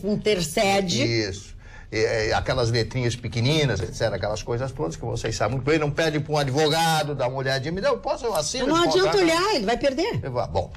intercede. Isso. Aquelas letrinhas pequeninas, etc., aquelas coisas todas que vocês sabem muito bem, não pede para um advogado dar uma olhadinha, eu assino. Não adianta olhar, ele vai perder. Bom,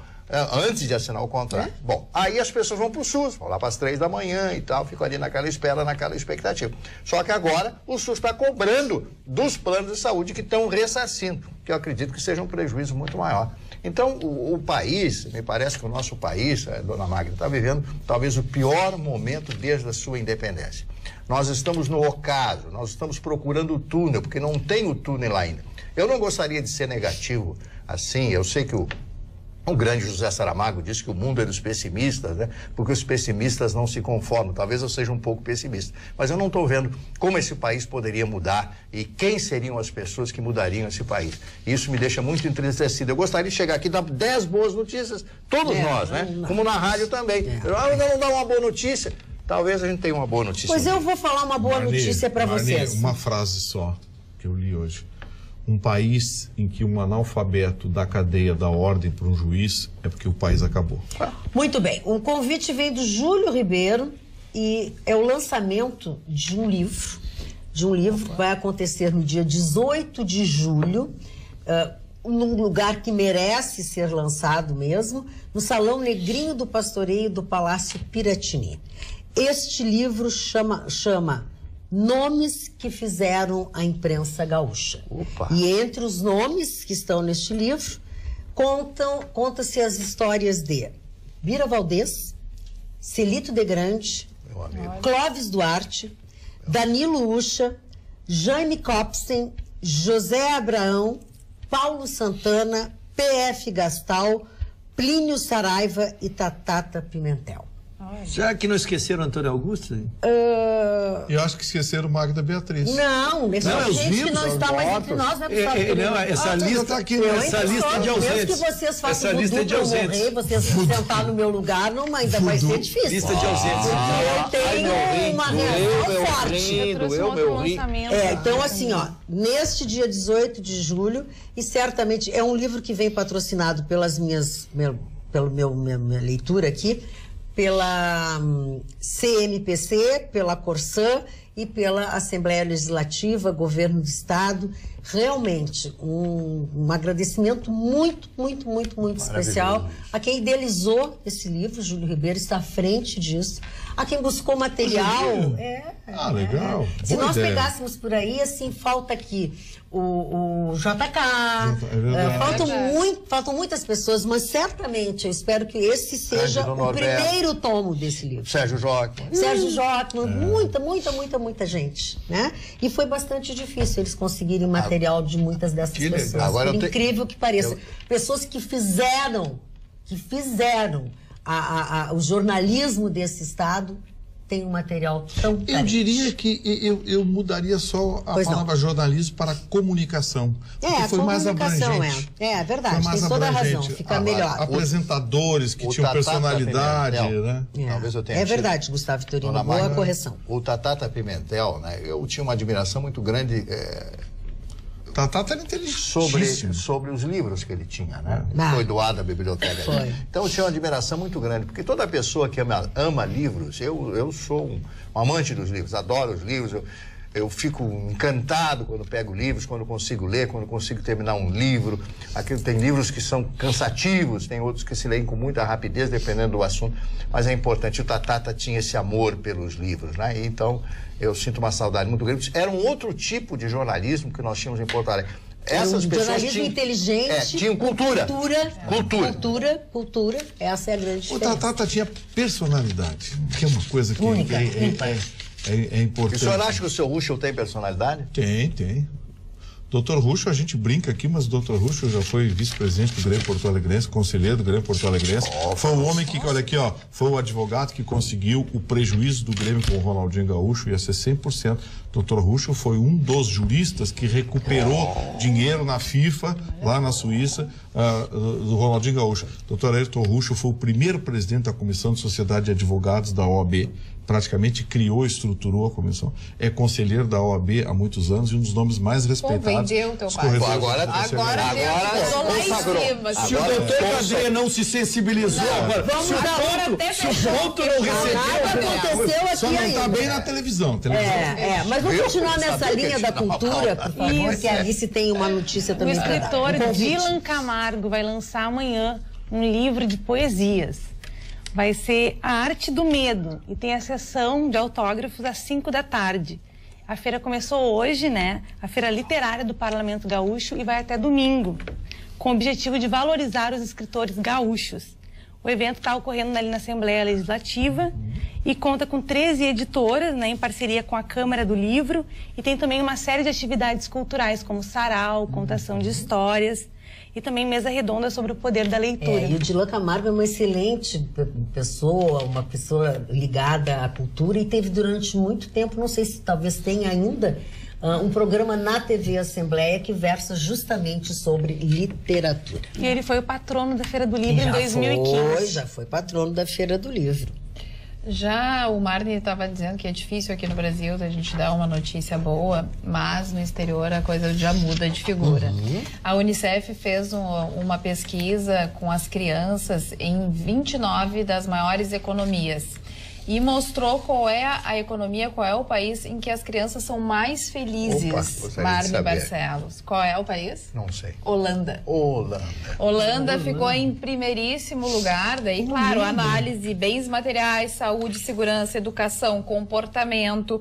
antes de assinar o contrato. Bom, aí as pessoas vão para o SUS, vão lá para as 3 da manhã e tal, ficam ali naquela espera, naquela expectativa. Só que agora o SUS está cobrando dos planos de saúde que estão ressarcindo, que eu acredito que seja um prejuízo muito maior. Então, o país, me parece que o nosso país, Dona Magda, está vivendo talvez o pior momento desde a sua independência. Nós estamos no ocaso, nós estamos procurando o túnel, porque não tem o túnel lá ainda. Eu não gostaria de ser negativo assim, eu sei que o grande José Saramago disse que o mundo é dos pessimistas, né? Porque os pessimistas não se conformam. Talvez eu seja um pouco pessimista. Mas eu não estou vendo como esse país poderia mudar e quem seriam as pessoas que mudariam esse país. Isso me deixa muito entristecido. Eu gostaria de chegar aqui e dar 10 boas notícias, todos nós, né? Como na rádio também. Ainda não dá uma boa notícia. Talvez a gente tenha uma boa notícia. Pois eu vou falar uma boa notícia para vocês. Uma frase só que eu li hoje. Um país em que um analfabeto dá cadeia da ordem para um juiz é porque o país acabou. Muito bem. O convite vem do Júlio Ribeiro e é o lançamento de um livro. Que vai acontecer no dia 18 de julho, num lugar que merece ser lançado mesmo, no Salão Negrinho do Pastoreio do Palácio Piratini. Este livro chama Nomes que Fizeram a Imprensa Gaúcha. Opa. E entre os nomes que estão neste livro, conta-se as histórias de Bira Valdez, Celito de Grande, Clóvis Duarte, Danilo Ucha, Jaime Copsen, José Abraão, Paulo Santana, P.F. Gastal, Plínio Saraiva e Tatata Pimentel. Será que não esqueceram Antônio Augusto? Eu acho que esqueceram Magda Beatriz. Não, nesse gente que não está mais entre nós, né, Gustavo? Não, essa lista tá aqui, essa lista de ausentes. Mesmo que vocês façam essa lista de ausentes. Morrer, vocês sentar no meu lugar, não, ainda vai ser difícil. Lista de ausentes. Eu tenho uma reação forte. Então, assim, ó, neste dia 18 de julho, e certamente é um livro que vem patrocinado pelas minha leitura aqui, pela CMPC, pela Corsã e pela Assembleia Legislativa, Governo do Estado. Realmente, um agradecimento muito especial a quem idealizou esse livro. Júlio Ribeiro está à frente disso. A quem buscou material. Legal. Se nós pegássemos por aí, assim, falta aqui o JK, faltam muitas pessoas, mas certamente eu espero que esse seja o primeiro tomo desse livro. Sérgio Jockman, muita gente, né? E foi bastante difícil eles conseguirem material de muitas dessas pessoas. Agora, por incrível que pareça, pessoas que fizeram o jornalismo desse estado tem um material tão carente. Eu diria que eu mudaria só a palavra jornalismo para comunicação. Porque foi mais abrangente. É verdade, tem toda a razão, fica melhor. Apresentadores que tinham personalidade, né? Talvez eu tenha É verdade, Gustavo Vitorino, boa correção. O Tatata Pimentel, né? Eu tinha uma admiração muito grande... Tatata era inteligentíssimo. Sobre os livros que ele tinha, né? Foi doado à biblioteca. Então eu tinha uma admiração muito grande, porque toda pessoa que ama livros, eu sou um amante dos livros, adoro os livros, eu fico encantado quando pego livros, quando consigo ler, quando consigo terminar um livro. Tem livros que são cansativos, tem outros que se leem com muita rapidez, dependendo do assunto, mas é importante. O Tatata tinha esse amor pelos livros, né? E então eu sinto uma saudade muito grande. Era um outro tipo de jornalismo que nós tínhamos em Porto Alegre. Essas pessoas jornalismo inteligente, tinham cultura. Cultura, essa é a grande diferença. O Tatata tinha personalidade, que é uma coisa que única. É importante. E o senhor acha que o seu Ruschel tem personalidade? Tem. Dr. Ruschel, a gente brinca aqui, mas o Dr. Ruschel já foi vice-presidente do Grêmio Porto Alegrense, conselheiro do Grêmio Porto Alegrense. Foi o homem que, olha aqui, ó, foi o advogado que conseguiu o prejuízo do Grêmio com o Ronaldinho Gaúcho, ia ser 100%. Dr. Ruschel foi um dos juristas que recuperou dinheiro na FIFA, lá na Suíça, do Ronaldinho Gaúcho. Dr. Ayrton Ruschel foi o primeiro presidente da Comissão de Sociedade de Advogados da OAB. Praticamente criou e estruturou a comissão. É conselheiro da OAB há muitos anos e um dos nomes mais respeitados. Vendeu teu pai. Agora se o doutor Cadê não se sensibilizou, se o ponto não recebeu, aconteceu aqui só não está bem na televisão. Mas vamos continuar nessa linha da cultura, por favor, que a Alice tem uma notícia também. O escritor Dylan Camargo vai lançar amanhã um livro de poesias. Vai ser A Arte do Medo e tem a sessão de autógrafos às 5 da tarde. A feira começou hoje, né? A Feira Literária do Parlamento Gaúcho e vai até domingo, com o objetivo de valorizar os escritores gaúchos. O evento está ocorrendo ali na Assembleia Legislativa e conta com 13 editoras, né, em parceria com a Câmara do Livro, e tem também uma série de atividades culturais, como sarau, contação de histórias, e também mesa redonda sobre o poder da leitura. E o Dylan Camargo é uma excelente pessoa, uma pessoa ligada à cultura e teve durante muito tempo, não sei se talvez tenha ainda, um programa na TV Assembleia que versa justamente sobre literatura. E ele foi o patrono da Feira do Livro em 2015. Já foi patrono da Feira do Livro. Já o Marni estava dizendo que é difícil aqui no Brasil a gente dar uma notícia boa, mas no exterior a coisa já muda de figura. A Unicef fez uma pesquisa com as crianças em 29 das maiores economias e mostrou qual é a economia, qual é o país em que as crianças são mais felizes. Marni Barcelos. Qual é o país? Não sei. Holanda. Holanda ficou em primeiríssimo lugar, daí, claro, análise, bens materiais, saúde, segurança, educação, comportamento,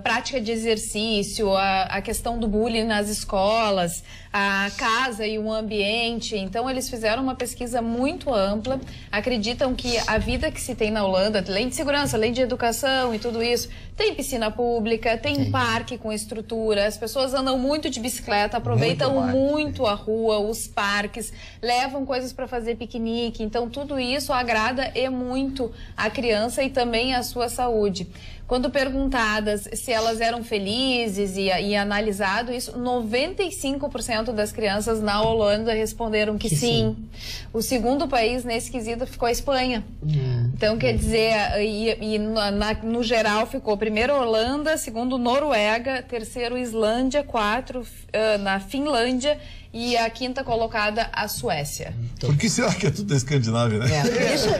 prática de exercício, a questão do bullying nas escolas, a casa e o ambiente. Então, eles fizeram uma pesquisa muito ampla, acreditam que a vida que se tem na Holanda, além de segurança, além de educação e tudo isso, tem piscina pública, tem parque com estrutura, as pessoas andam muito de bicicleta, aproveitam muito a rua, os parques, levam coisas para fazer piquenique. Então, tudo isso agrada e muito a criança e também a sua saúde. Quando perguntadas se elas eram felizes e analisado isso, 95% das crianças na Holanda responderam que sim. O segundo país nesse quesito ficou a Espanha. Então, quer dizer, no geral ficou primeiro Holanda, segundo Noruega, terceiro Islândia, quarto na Finlândia e a quinta colocada a Suécia. Por que será que é tudo da Escandinávia, né?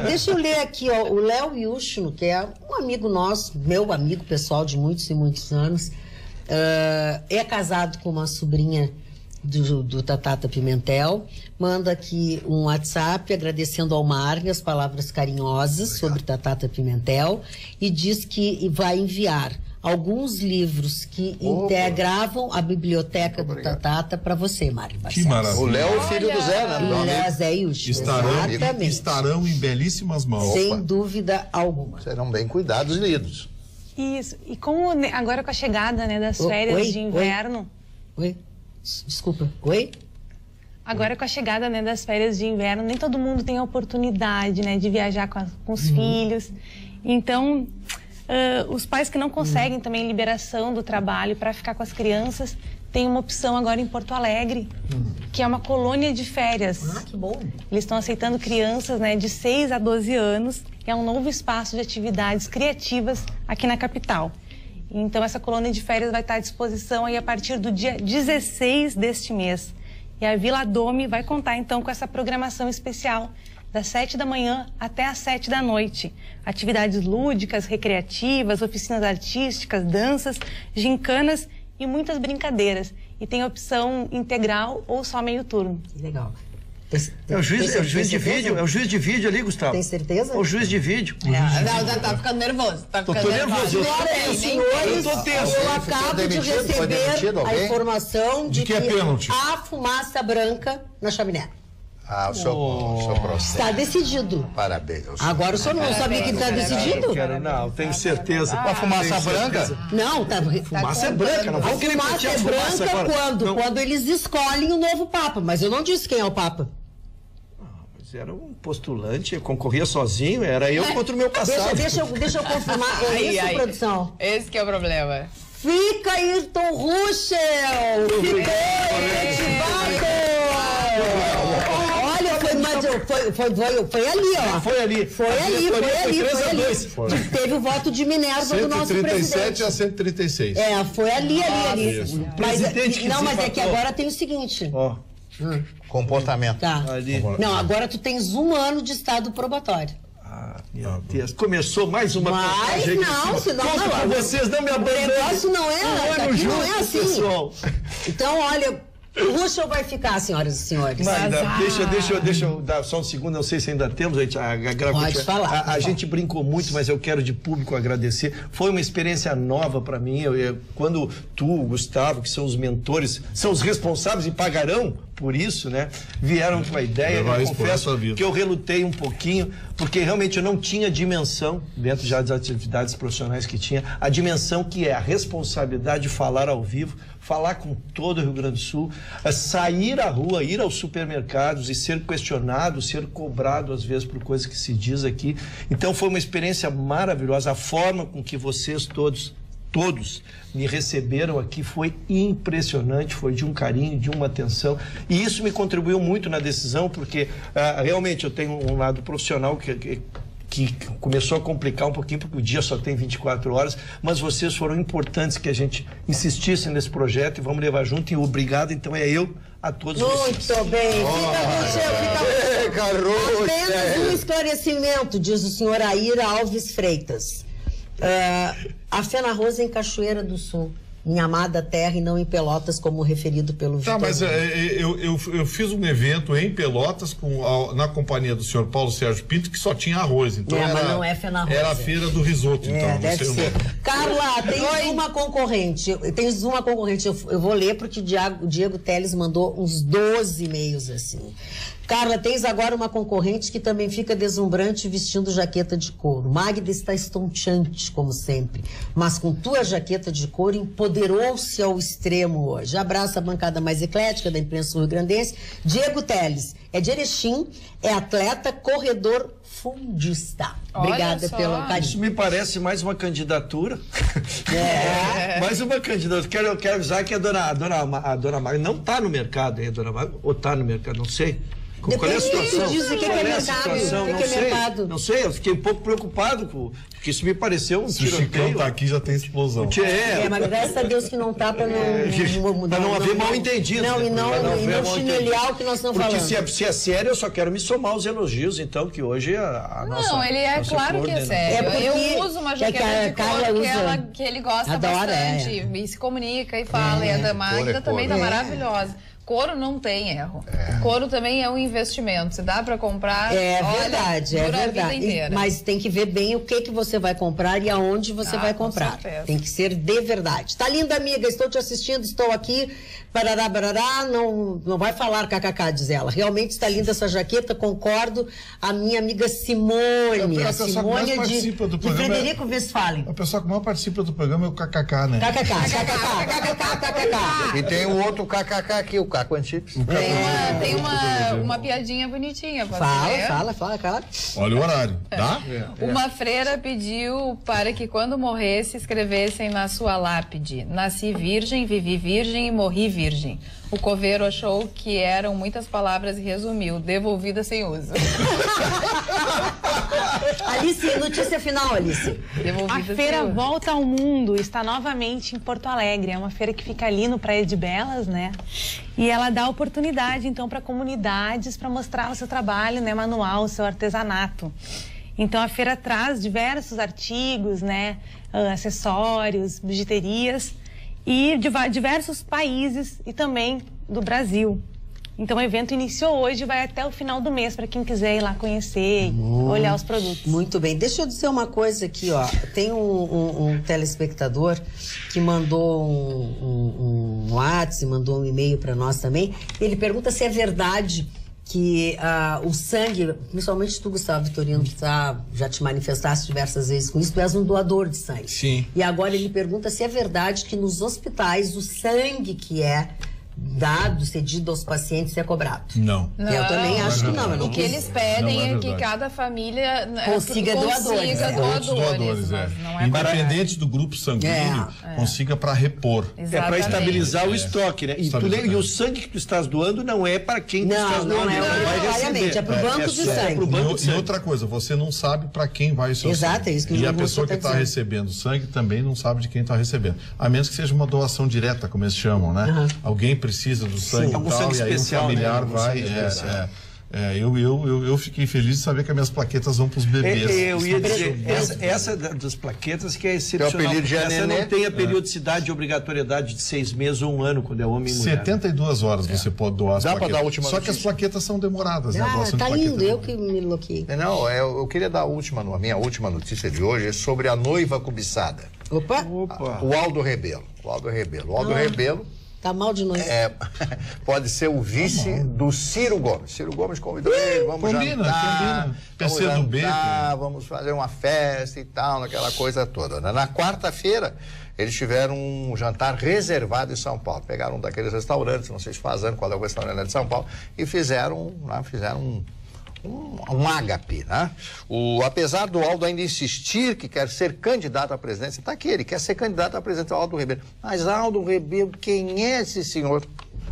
Deixa eu ler aqui, ó, o Léo Yushno, que é um amigo nosso, meu amigo pessoal de muitos e muitos anos, é casado com uma sobrinha do Tatata Pimentel, manda aqui um WhatsApp agradecendo ao Marni as palavras carinhosas sobre Tatata Pimentel e diz que vai enviar alguns livros que integravam a biblioteca do Tatata para você, Marni Barcelos. Que maravilha. O Léo, filho do Zé, né? O Léo Zé Yushno. Estarão em belíssimas mãos. Sem dúvida alguma. Serão bem cuidados e lidos. Isso. E como agora com a chegada, né, das férias de inverno... Oi? Desculpa. Oi? Agora com a chegada, né, das férias de inverno, nem todo mundo tem a oportunidade, né, de viajar com os filhos. Então, os pais que não conseguem também liberação do trabalho para ficar com as crianças, tem uma opção agora em Porto Alegre, que é uma colônia de férias. Ah, que bom. Eles estão aceitando crianças, né, de 6 a 12 anos. É um novo espaço de atividades criativas aqui na capital. Então, essa colônia de férias vai estar à disposição aí a partir do dia 16 deste mês. E a Vila Dome vai contar, então, com essa programação especial das 7 da manhã até às 7 da noite. Atividades lúdicas, recreativas, oficinas artísticas, danças, gincanas e muitas brincadeiras. E tem opção integral ou só meio turno. Que legal. É o juiz de vídeo, é o juiz de vídeo ali, Gustavo. Tem certeza? É o juiz de vídeo. Não, tá ficando nervoso. Tô nervoso. Senhoras e senhores, eu acabo de receber a informação de que há fumaça branca na chaminé. Ah, o seu processo. Está decidido. Parabéns. Agora o senhor não sabia que está decidido? Não, tenho certeza. A fumaça branca? Não, fumaça é branca. Não vou querer fumaça é branca quando eles escolhem o novo Papa. Mas eu não disse quem é o Papa. Era um postulante, eu concorria sozinho, era eu contra o meu passado. Deixa eu confirmar. É isso, produção? Esse que é o problema. Fica Ayrton Ruschel! Fica Olha, foi ali, ó. Foi ali. Teve o voto de Minerva do nosso presidente. 137 a 136. Foi ali. Mas é que agora tem o seguinte. Comportamento. Tá. Não, agora tu tens 1 ano de estado probatório. Meu Deus, começou mais uma contagem. Mas senão vocês não me abandonem. O negócio não é assim. Pessoal. Então, olha, o Ruschel vai ficar, senhoras e senhores. Deixa eu dar só um segundo, não sei se ainda temos. Pode falar. A gente brincou muito, mas eu quero de público agradecer. Foi uma experiência nova para mim. Quando tu, Gustavo, que são os mentores, são os responsáveis e pagarão por isso, né? Vieram com a ideia. Eu confesso que eu relutei um pouquinho, porque realmente eu não tinha dimensão, dentro já das atividades profissionais que tinha, a dimensão que é a responsabilidade de falar ao vivo, falar com todo o Rio Grande do Sul, sair à rua, ir aos supermercados e ser questionado, ser cobrado às vezes por coisas que se diz aqui. Então foi uma experiência maravilhosa. A forma com que vocês todos me receberam aqui foi impressionante, foi de um carinho, de uma atenção, e isso me contribuiu muito na decisão, porque realmente eu tenho um lado profissional que que começou a complicar um pouquinho, porque o dia só tem 24 horas, mas vocês foram importantes que a gente insistisse nesse projeto e vamos levar junto. E obrigado, então, eu a todos vocês. Muito bem. Apenas um esclarecimento, diz o senhor Aira Alves Freitas. A Fena Rosa em Cachoeira do Sul, em amada terra e não em Pelotas, como referido pelo Vitor. Tá, mas eu fiz um evento em Pelotas na companhia do senhor Paulo Sérgio Pinto, que só tinha arroz. Então mas não é Fena Rosa. Era a feira do risoto, então. Deve ser. Carla, tens uma concorrente. Eu vou ler porque o Diego Teles mandou uns 12 e-mails assim. Carla, tens agora uma concorrente que também fica deslumbrante vestindo jaqueta de couro. Magda está estonteante, como sempre, mas com tua jaqueta de couro empoderou-se ao extremo hoje. Abraço a bancada mais eclética da imprensa rio-grandense. Diego Teles, é de Erechim, é atleta, corredor fundista. Obrigada pelo carinho. Isso me parece mais uma candidatura. Mais uma candidatura. Quero avisar que a dona Magda não está no mercado, hein, dona Magda? Ou está no mercado, não sei. Qual é a situação? Não sei, eu fiquei um pouco preocupado, porque isso me pareceu um tiroteio. Se o Chicão tá aqui, já tem explosão. Mas graças a Deus que não tá para não haver mal-entendido. E não chineliar o que nós estamos falando. Porque se é sério, eu só quero me somar aos elogios, então, que hoje a nossa... Não, ele é claro que é sério. Eu uso uma jaqueta de couro que ele gosta bastante, e se comunica e fala, e a da Magda também tá maravilhosa. Couro não tem erro. Couro também é um investimento. Se dá para comprar, verdade. A vida inteira. Mas tem que ver bem o que você vai comprar e aonde você vai comprar. Tem que ser de verdade. Tá linda, amiga. Estou te assistindo, estou aqui. Barará, barará. Não vai falar kkk, diz ela. Realmente está linda essa jaqueta, concordo. A minha amiga Simone. A Simone de Frederico Westphalen. A pessoa que mais participa do programa é o kkk, né? kkk. E tem um outro kkk aqui, o Caco Antips. Tem uma piadinha bonitinha. Fala. Olha o horário, tá? Uma freira pediu para que quando morresse escrevessem na sua lápide: nasci virgem, vivi virgem e morri virgem. O coveiro achou que eram muitas palavras e resumiu: devolvida sem uso. Alice, notícia final, Alice. A feira Volta ao Mundo está novamente em Porto Alegre. É uma feira que fica ali no Praia de Belas, né? E ela dá oportunidade, então, para comunidades para mostrar o seu trabalho, né, manual, o seu artesanato. Então, a feira traz diversos artigos, né, acessórios, bijuterias e de diversos países e também do Brasil. Então, o evento iniciou hoje e vai até o final do mês para quem quiser ir lá conhecer, olhar os produtos. Muito bem. Deixa eu dizer uma coisa aqui, ó. Tem um telespectador que mandou um WhatsApp, mandou um e-mail para nós também. Ele pergunta se é verdade que o sangue, principalmente tu, Gustavo Vitorino, que já te manifestaste diversas vezes com isso, tu és um doador de sangue. Sim. E agora ele pergunta se é verdade que nos hospitais o sangue que é cedido aos pacientes é cobrado. Não. Eu também acho que não. O que eles pedem é que cada família consiga doadores. Independente do grupo sanguíneo, consiga para repor. Exatamente. É para estabilizar o estoque, né? E o sangue que tu estás doando não é para quem tu estás doando. É para o banco de sangue. E outra coisa, você não sabe para quem vai o seu sangue. Exato, é isso que E a pessoa que está recebendo sangue também não sabe de quem está recebendo. A menos que seja uma doação direta, como eles chamam, né? Alguém precisa do sangue e tal, e aí um familiar vai. Eu fiquei feliz de saber que as minhas plaquetas vão para os bebês. Eu ia dizer, essa das plaquetas que é excepcional. Essa não tem a periodicidade de obrigatoriedade de 6 meses ou 1 ano, quando é homem e mulher. 72 horas você pode doar as plaquetas. Dá para dar a última Só que as plaquetas são demoradas, né? Tá indo, eu que me loquei. Não, eu queria dar a minha última notícia de hoje é sobre a noiva cobiçada. Opa! O Aldo Rebelo. O Aldo Rebelo. Tá mal de noite. Pode ser o vice do Ciro Gomes. Ciro Gomes convidou ele, vamos jantar. PC do B. Vamos fazer uma festa e tal, naquela coisa toda. Na quarta-feira, eles tiveram um jantar reservado em São Paulo. Pegaram um daqueles restaurantes, não sei se fazendo qual é o restaurante de São Paulo, e fizeram um ágape, né? Apesar do Aldo ainda insistir que quer ser candidato à presidência, está aqui, ele quer ser candidato à presidência, Aldo Rebelo. Mas Aldo Rebelo, quem é esse senhor?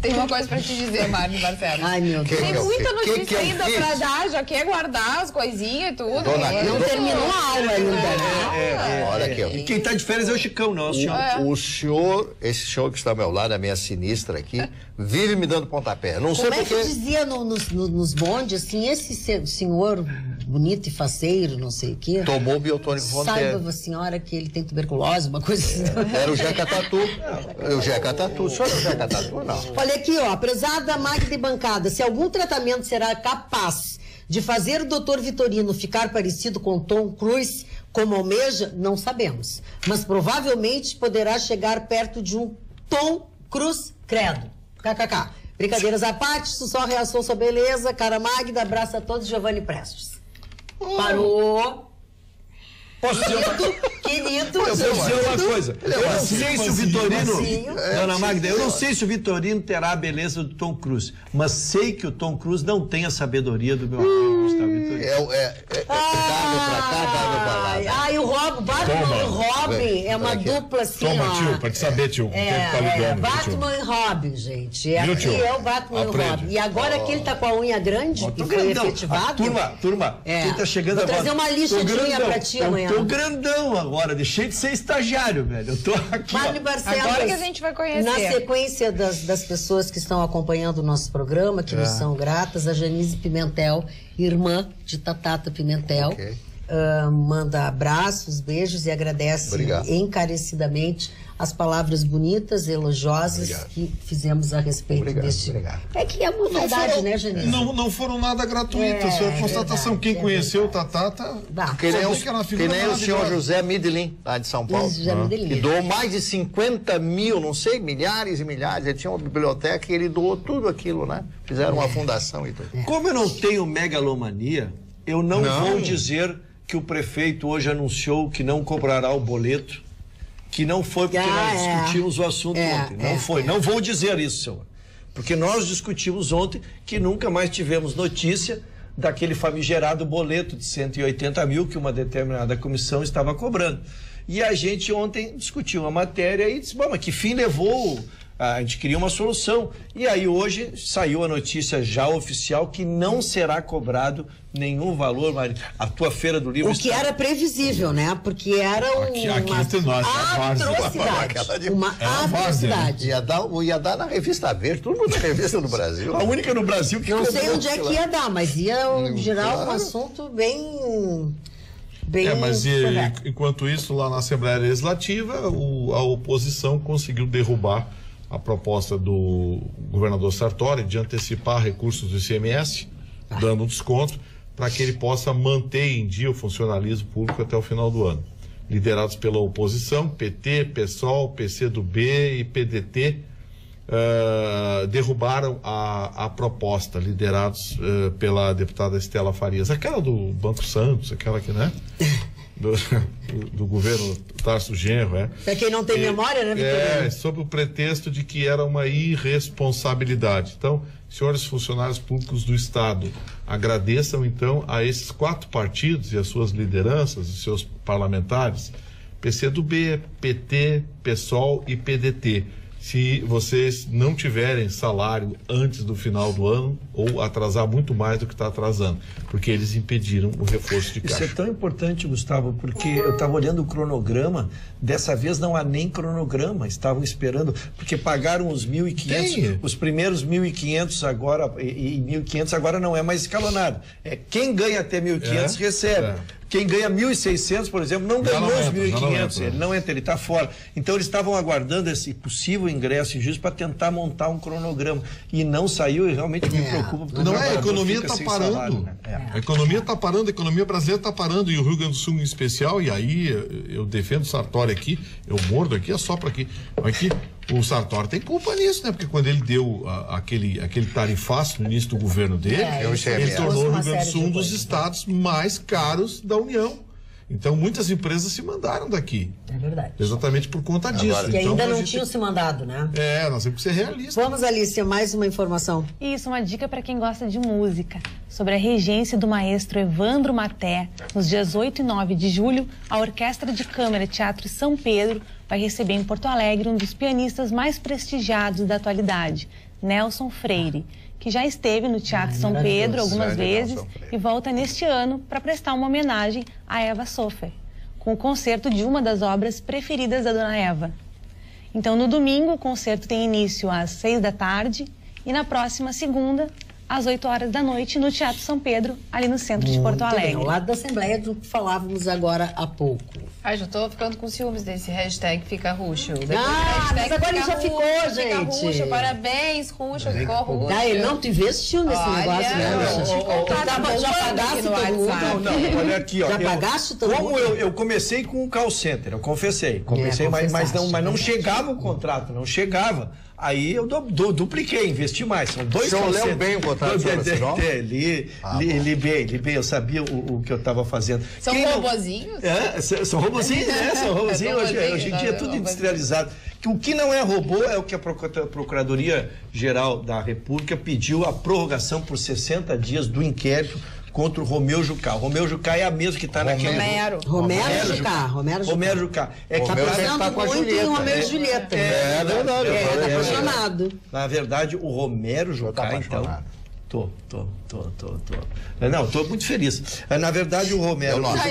Tem uma coisa pra te dizer, Marli Barcelos. Ai, meu Deus. Tem muita notícia ainda pra dar, já quer guardar as coisinhas e tudo. Não terminou a aula ainda, né? Olha aqui, ó. E quem tá de férias é o Chicão, não, o senhor. O senhor, esse senhor que está ao meu lado, a minha sinistra aqui, vive me dando pontapé. Não sei porque... Como é que dizia nos bondes, assim, esse senhor bonito e faceiro, não sei o quê... Tomou biotônico Fonterra. Saiba a senhora que ele tem tuberculose, uma coisa assim. Era o Jeca Tatu. O Jeca Tatu. O senhor é o Jeca Tatu, não. Olha aqui, ó, prezada Magda e bancada, se algum tratamento será capaz de fazer o Dr. Vitorino ficar parecido com Tom Cruise, como almeja, não sabemos. Mas provavelmente poderá chegar perto de um Tom Cruise credo. KKK. Brincadeiras à parte, só reação sua beleza. Cara Magda, abraço a todos, Giovanni Prestes. Parou. Posso dizer Querido, eu vou dizer uma coisa. Eu não sei se o Vitorino... Dona Magda, eu não sei se o Vitorino terá a beleza do Tom Cruise, mas sei que o Tom Cruise não tem a sabedoria do meu amigo Gustavo Vitorino. E o Batman e Robin é uma dupla assim, Toma, tio, pra te saber, tio. Batman e Robin, gente. Aqui é o Batman e Robin. E agora que ele tá com a unha grande e foi efetivado... Turma, quem tá chegando agora... Vou trazer uma listadinha pra ti amanhã. Eu tô grandão agora, deixei de ser estagiário, velho. Eu tô aqui. Marli Barcelos, agora que a gente vai conhecer. Na sequência das pessoas que estão acompanhando o nosso programa, que nos são gratas, a Janice Pimentel, irmã de Tatata Pimentel, manda abraços, beijos e agradece encarecidamente as palavras bonitas, elogiosas que fizemos a respeito deste... É que é uma verdade, né, Janice? Não foram nada gratuitas, foi a constatação. Quem conheceu o Tatata... Que nem o senhor José Midlin, lá de São Paulo, que doou mais de 50 mil, não sei, milhares e milhares. Ele tinha uma biblioteca e ele doou tudo aquilo, né? Fizeram uma fundação e tudo. Como eu não tenho megalomania, eu não vou dizer que o prefeito hoje anunciou que não cobrará o boleto, que não foi porque nós discutimos o assunto ontem. Não foi. Não vou dizer isso, senhor. Porque nós discutimos ontem que nunca mais tivemos notícia daquele famigerado boleto de 180 mil que uma determinada comissão estava cobrando. E a gente ontem discutiu a matéria e disse, bom, mas que fim levou? A gente queria uma solução. E aí hoje saiu a notícia já oficial que não será cobrado nenhum valor, Mari. A tua feira do livro... O que era previsível, né? Porque era uma atrocidade. Ia dar na Revista Verde, todo mundo na Revista do Brasil. A única no Brasil que... Não sei onde é que ia dar, mas ia gerar um assunto bem mas enquanto isso, lá na Assembleia Legislativa, a oposição conseguiu derrubar a proposta do governador Sartori de antecipar recursos do ICMS, dando um desconto, para que ele possa manter em dia o funcionalismo público até o final do ano. Liderados pela oposição, PT, PSOL, PCdoB e PDT, derrubaram a proposta, liderados pela deputada Estela Farias, aquela do Banco Santos, aquela que, né? Do governo Tarso Genro, Para quem não tem memória, né, Vitorino? Sob o pretexto de que era uma irresponsabilidade. Então, senhores funcionários públicos do Estado, agradeçam então a esses 4 partidos e as suas lideranças, os seus parlamentares, PCdoB, PT, PSOL e PDT. Se vocês não tiverem salário antes do final do ano ou atrasar muito mais do que está atrasando, porque eles impediram o reforço de caixa. Isso é tão importante, Gustavo, porque eu estava olhando o cronograma, dessa vez não há nem cronograma, estavam esperando, porque pagaram os 1.500, os primeiros 1.500 agora, e 1.500 agora não é mais escalonado. Quem ganha até 1.500 recebe. Quem ganha 1.600, por exemplo, não ganhou os 1.500, ele não entra, ele está fora. Então eles estavam aguardando esse possível ingresso injusto para tentar montar um cronograma. E não saiu e realmente me preocupa. Não a economia está parando. Salário, né? A economia está parando, a economia brasileira está parando, e o Rio Grande do Sul em especial, e aí eu defendo o Sartori aqui, eu mordo aqui, assopro aqui. Aqui, o Sartori tem culpa nisso, né? Porque quando ele deu aquele tarifaço no início do governo dele, ele tornou o Rio Grande do Sul um dos estados mais caros da União. Então, muitas empresas se mandaram daqui. É verdade. Exatamente por conta disso. Que então, ainda não tinham se mandado, né? Nós temos que ser realistas. Vamos, Alicia, mais uma informação. Isso, uma dica para quem gosta de música. Sobre a regência do maestro Evandro Maté, nos dias 8 e 9 de julho, a Orquestra de Câmara Teatro São Pedro vai receber em Porto Alegre um dos pianistas mais prestigiados da atualidade, Nelson Freire, que já esteve no Teatro São Pedro algumas vezes e volta neste ano para prestar uma homenagem a Eva Sofer, com o concerto de uma das obras preferidas da Dona Eva. Então, no domingo, o concerto tem início às 6 da tarde e na próxima segunda, às 8 horas da noite, no Teatro São Pedro, ali no centro de Porto Alegre. Bem, ao lado da Assembleia, do que falávamos agora há pouco. Ai, já tô ficando com ciúmes desse hashtag Fica Ruxo. Mas agora ele já ficou, gente. Fica Ruxo, parabéns, Ruxo, ficou Ruxo. Ele não te investiu nesse negócio, né, Ruxo? Já pagaste todo mundo? Não, olha aqui, ó. Já pagaste todo mundo? Como eu comecei com o call center, eu confessei. Mas não chegava o contrato, não chegava. Aí eu dupliquei, investi mais. São 2 call centers. Você leu bem o contrato, li bem, eu sabia o que eu estava fazendo. São robozinhos? São robozinhos, né? São robozinhos. Hoje em dia é tudo industrializado. O que não é robô é o que a Procuradoria-Geral da República pediu a prorrogação por 60 dias do inquérito contra o Romeu Jucá. O Romeu Jucá é a mesma que está naquele... Romero Jucá. É que está com a Julieta. Romeu e Julieta. É verdade. Está apaixonado. Na verdade, o Romero Jucá, então... Tô. Não, tô muito feliz. Na verdade, o Romero Jucá,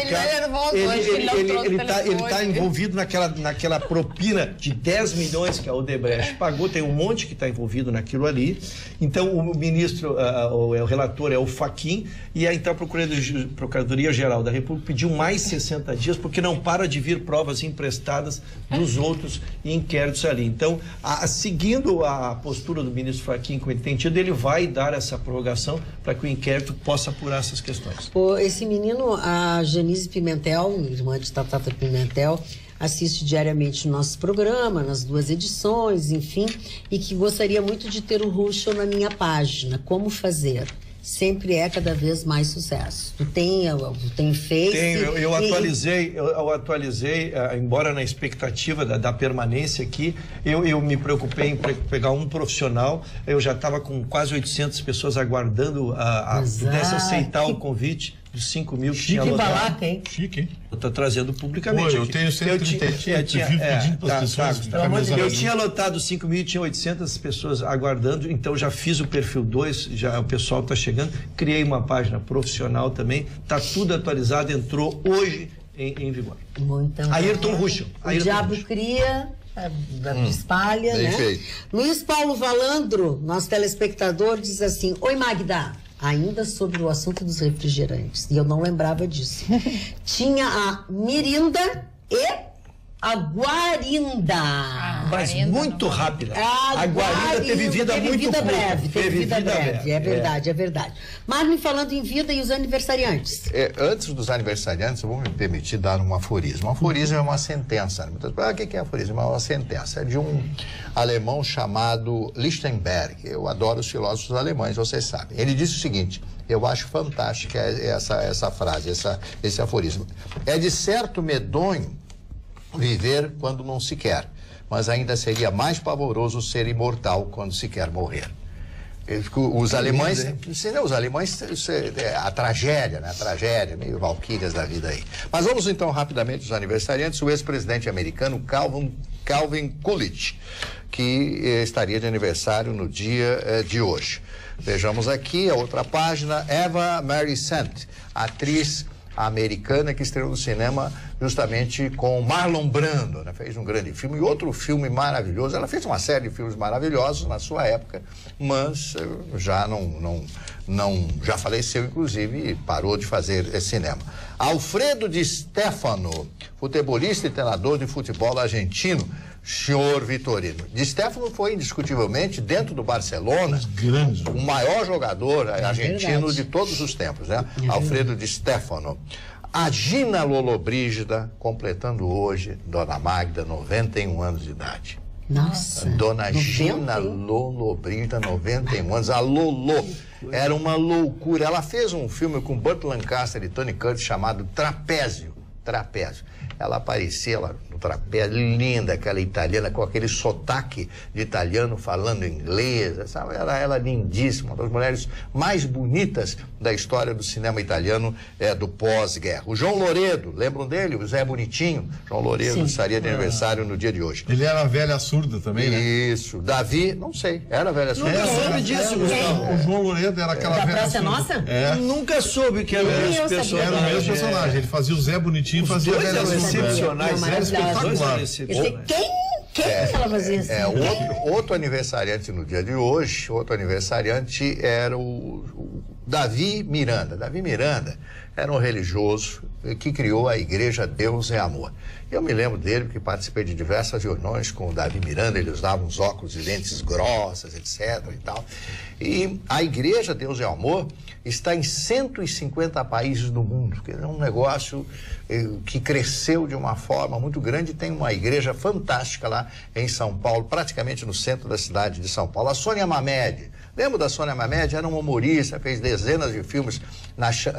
ele tá envolvido naquela propina de 10 milhões que a Odebrecht pagou. Tem um monte que está envolvido naquilo ali. Então, o ministro, o relator é o Fachin, e então a Procuradoria-Geral da República pediu mais 60 dias, porque não para de vir provas emprestadas dos outros inquéritos ali. Então, seguindo a postura do ministro Fachin, como ele tem tido, ele vai dar essa prorrogação para que o inquérito possa apurar essas questões. Esse menino, a Janice Pimentel, irmã de Tatata Pimentel, assiste diariamente o nosso programa, nas 2 edições, enfim, e que gostaria muito de ter o Ruxo na minha página. Como fazer? Sempre é cada vez mais sucesso. Tu tem Face? Tenho, eu atualizei, embora na expectativa da permanência aqui, eu me preocupei em pegar um profissional. Eu já estava com quase 800 pessoas aguardando pudesse aceitar o convite dos 5 mil que tinha anotado. Balaca, hein? Chique, hein? Eu estou trazendo publicamente. Pô, eu tenho 130, pedindo para as pessoas. Eu tinha anotado 5 mil e tinha 800 pessoas aguardando, então já fiz o perfil 2, já o pessoal está chegando. Criei uma página profissional também, está tudo atualizado, entrou hoje em vigor. Muito Ayrton Ruxo. O diabo cria, espalha, né? Feito. Luiz Paulo Valandro, nosso telespectador, diz assim: oi, Magda. Ainda sobre o assunto dos refrigerantes, e eu não lembrava disso. Tinha a Mirinda e a Guarinda. Mas muito rápida. A Guarinda teve vida muito curta. Teve vida breve, é verdade. Marlon, falando em vida e os aniversariantes. Antes dos aniversariantes, eu vou me permitir dar um aforismo. Um aforismo é uma sentença. O que é aforismo? É uma sentença. É de um alemão chamado Lichtenberg. Eu adoro os filósofos alemães, vocês sabem. Ele disse o seguinte, eu acho fantástica essa frase, esse aforismo. É de certo medonho viver quando não se quer, mas ainda seria mais pavoroso ser imortal quando se quer morrer. Os alemães, a tragédia, né? A tragédia, meio valquírias da vida aí. Mas vamos então rapidamente aos aniversariantes. O ex-presidente americano Calvin Coolidge, que estaria de aniversário no dia de hoje. Vejamos aqui a outra página. Eva Mary Sant, atriz americana que estreou no cinema justamente com Marlon Brando, né? Fez um grande filme e outro filme maravilhoso. Ela fez uma série de filmes maravilhosos na sua época, mas já já faleceu, inclusive, e parou de fazer cinema. Alfredo Di Stefano, futebolista e treinador de futebol argentino. Senhor Vitorino. Di Stefano foi indiscutivelmente, dentro do Barcelona, o maior jogador argentino de todos os tempos, né? Alfredo Di Stefano. A Gina Lollobrigida, completando hoje, Dona Magda, 91 anos de idade. Nossa. Dona Gina Lollobrigida, 91 anos. A Lolo era uma loucura. Ela fez um filme com Burt Lancaster e Tony Curtis chamado Trapézio. Ela aparecia, ela no trapézio, linda, aquela italiana, com aquele sotaque de italiano falando inglês, sabe? Era ela lindíssima, uma das mulheres mais bonitas da história do cinema italiano do pós-guerra. O João Loredo, lembram dele? O Zé Bonitinho. João Loredo estaria de aniversário no dia de hoje. Ele era velha surda também, né? Isso. Davi, não sei, era velha surda. Nunca soube disso, Gustavo. O João Loredo era aquela velha Praça surda. Nossa? Nunca soube que era o mesmo personagem. Era o mesmo personagem. Ele fazia o Zé Bonitinho e fazia a velha surda. Excepcionais, espetacular. Quem ela fazia assim? Outro aniversariante no dia de hoje, outro aniversariante era o Davi Miranda. Davi Miranda era um religioso que criou a Igreja Deus é Amor. Eu me lembro dele porque participei de diversas reuniões com o Davi Miranda, ele usava uns óculos de lentes grossas, etc. e tal. E a Igreja Deus é Amor está em 150 países do mundo, que é um negócio que cresceu de uma forma muito grande. Tem uma igreja fantástica lá em São Paulo, praticamente no centro da cidade de São Paulo. A Sônia Mamed, lembra da Sônia Mamed? Era uma humorista, fez dezenas de filmes,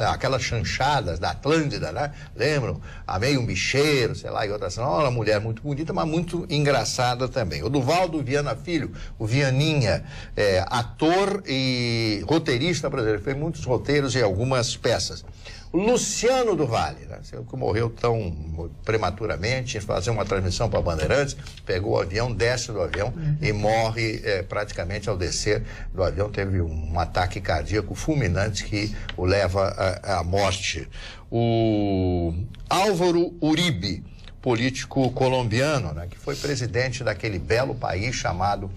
aquelas chanchadas da Atlântida, né? Lembram? Amei um bicheiro, sei lá, e outras. Uma mulher muito bonita, mas muito engraçada também. O Duvaldo Viana Filho, o Vianinha, ator e roteirista brasileiro, fez muitos roteiros e algumas peças. O Luciano do Vale, né? Que morreu tão prematuramente, fazer uma transmissão para Bandeirantes, pegou o avião, desce do avião e morre praticamente ao descer do avião. Teve um ataque cardíaco fulminante que o leva à morte. O Álvaro Uribe, político colombiano, né, que foi presidente daquele belo país chamado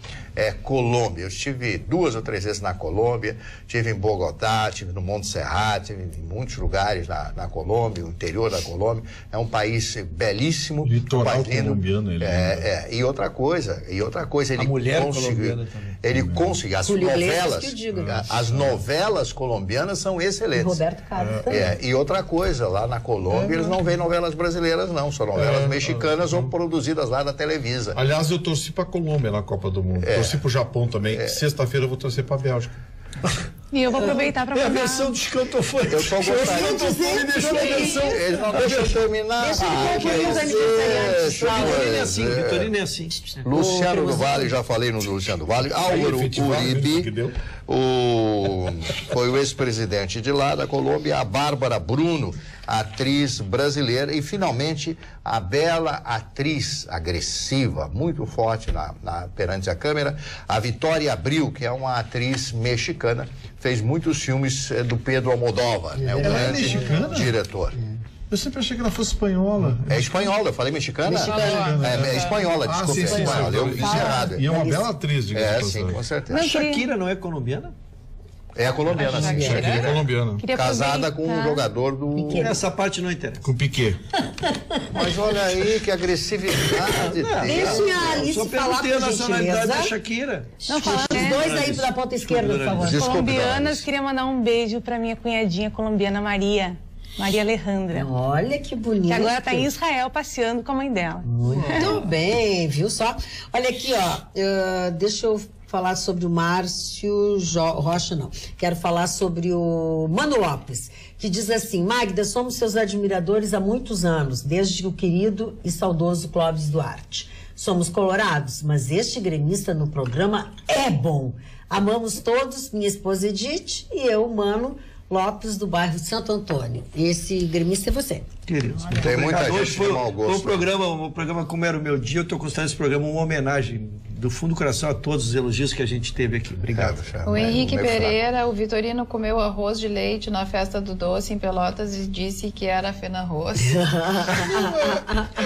Colômbia. Eu estive 2 ou 3 vezes na Colômbia, estive em Bogotá, estive no Monte Serrat, estive em muitos lugares na Colômbia, o interior da Colômbia. É um país belíssimo. Litoral colombiano, ele e outra coisa, ele a mulher colombiana também. Ele conseguiu, as novelas colombianas são excelentes. Roberto Carlos também. E outra coisa, lá na Colômbia eles não veem novelas brasileiras não, são novelas mexicanas ou produzidas lá da Televisa. Aliás, eu torci pra Colômbia na Copa do Mundo. Torci pro Japão também. Sexta-feira eu vou torcer pra Bélgica. E eu vou aproveitar para falar. A versão dos cantofones. Eu só gostaria de dizer. Eles não deixam eu terminar. Deixa eu concluir os aniversariantes. Vitorino é assim. Luciano do Vale, já falei no Luciano do Vale. Álvaro Uribe, foi o ex-presidente de lá da Colômbia. A Bárbara Bruno, atriz brasileira. E, finalmente, a bela atriz agressiva, muito forte perante a câmera, a Vitória Abril, que é uma atriz mexicana, fez muitos filmes do Pedro Almodóvar, né, o grande diretor. Eu sempre achei que ela fosse espanhola. É espanhola, eu falei mexicana? É espanhola, desculpa, sim, espanhola. Eu fiz errado. E é uma bela atriz, sim, com certeza. A Shakira não é colombiana? É a colombiana, sim. Shakira é colombiana. Casada com um jogador do... Piquet. Essa parte não interessa. Com Piquet. Mas olha aí, que agressividade. Deixa a Alice falar, por a nacionalidade da gentileza. Shakira. Não, falando Os dois aí da ponta esquerda, por favor. Desculpe, colombianas, queria mandar um beijo para minha cunhadinha colombiana Maria Alejandra. Olha que bonito. Que agora está em Israel passeando com a mãe dela. Muito bem, viu só? Olha aqui, ó. Deixa eu falar sobre o Márcio Rocha, não. Quero falar sobre o Mano Lopes, que diz assim: Magda, somos seus admiradores há muitos anos, desde o querido e saudoso Clóvis Duarte. Somos colorados, mas este gremista no programa é bom. Amamos todos, minha esposa Edith e eu, Mano Lopes, do bairro Santo Antônio. Esse gremista é você. Querido, tem muita gente hoje de mau gosto. Foi um programa Como Era o Meu Dia. Eu estou considerando esse programa uma homenagem do fundo do coração a todos os elogios que a gente teve aqui. Obrigado. O Henrique Pereira, o Vitorino comeu arroz de leite na festa do doce em Pelotas e disse que era Fena Arroz.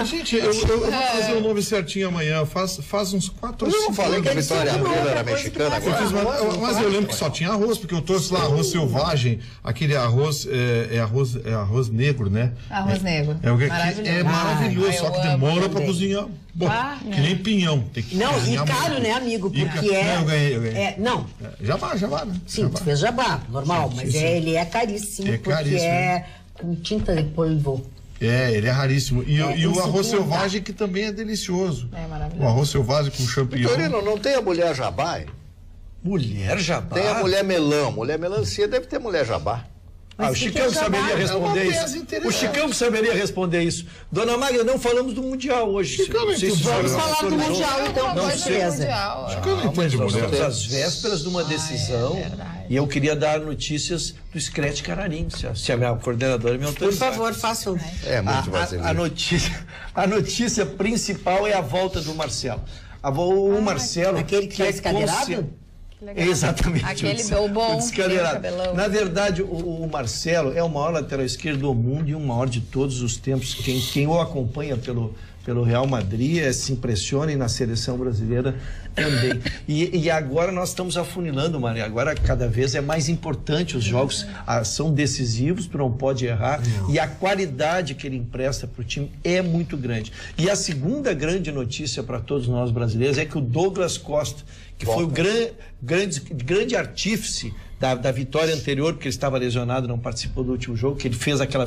Gente, eu vou fazer o nome certinho amanhã. Faz uns 4 ou 5 anos. Eu não falei que a Vitória Abril era mexicana agora. Mas eu lembro que só tinha arroz, porque eu trouxe lá arroz selvagem, aquele arroz, arroz negro, né? Arroz negro. É maravilhoso, só que demora pra cozinhar. Bom, que nem pinhão. Tem que não, e caro, né, amigo? Porque eu ganhei. Não. Jabá, né? Sim, tu fez jabá, normal, sim, mas ele é caríssimo, porque caríssimo, é com tinta de polvo. Ele é raríssimo. E o arroz selvagem, que também é delicioso. É maravilhoso. O arroz selvagem com champignon. Vitorino, não tem a mulher jabá? Mulher jabá? Tem a mulher melão. Mulher melancia deve ter mulher jabá. O Chicão que saberia responder isso. O Chicão que saberia responder isso. Dona Magda, não falamos do Mundial hoje. Vamos falar do Mundial, então, com certeza. Nós estamos às vésperas de uma decisão e eu queria dar notícias do Screte Cararim, se a minha coordenadora me autorizar. Por favor, faça. É muito brasileiro. A notícia principal é a volta do Marcelo. O Marcelo... Aquele que é descadeirado? Exatamente. Aquele bom descadeirado. Na verdade, o Marcelo é o maior lateral esquerdo do mundo e o maior de todos os tempos. Quem o acompanha pelo Real Madrid se impressiona, e na seleção brasileira também. E agora nós estamos afunilando, Maria. Agora cada vez é mais importante, os jogos são decisivos, tu não pode errar, e a qualidade que ele empresta para o time é muito grande. E a segunda grande notícia para todos nós brasileiros é que o Douglas Costa, que foi o grande artífice da vitória anterior, porque ele estava lesionado, não participou do último jogo, que ele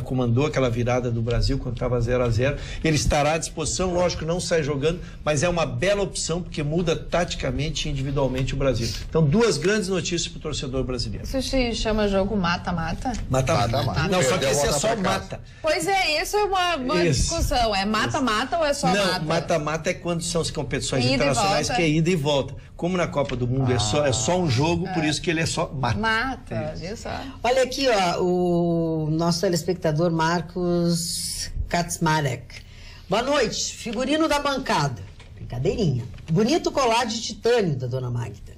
comandou aquela virada do Brasil quando estava 0-0. Ele estará à disposição, lógico, não sai jogando, mas é uma bela opção, porque muda taticamente e individualmente o Brasil. Então, duas grandes notícias para o torcedor brasileiro. Isso se chama jogo mata-mata? Mata-mata. Não, só que esse é só mata. Pois é, isso é uma discussão. É mata-mata ou é só mata? Não, mata-mata é quando são as competições internacionais, que é ida e volta. Como na Copa do Mundo é só um jogo, por isso que ele é só mata. Viu só? Olha aqui, ó, o nosso telespectador Marcos Kaczmarek. Boa noite, figurino da bancada. Brincadeirinha. Bonito colar de titânio da Dona Magda.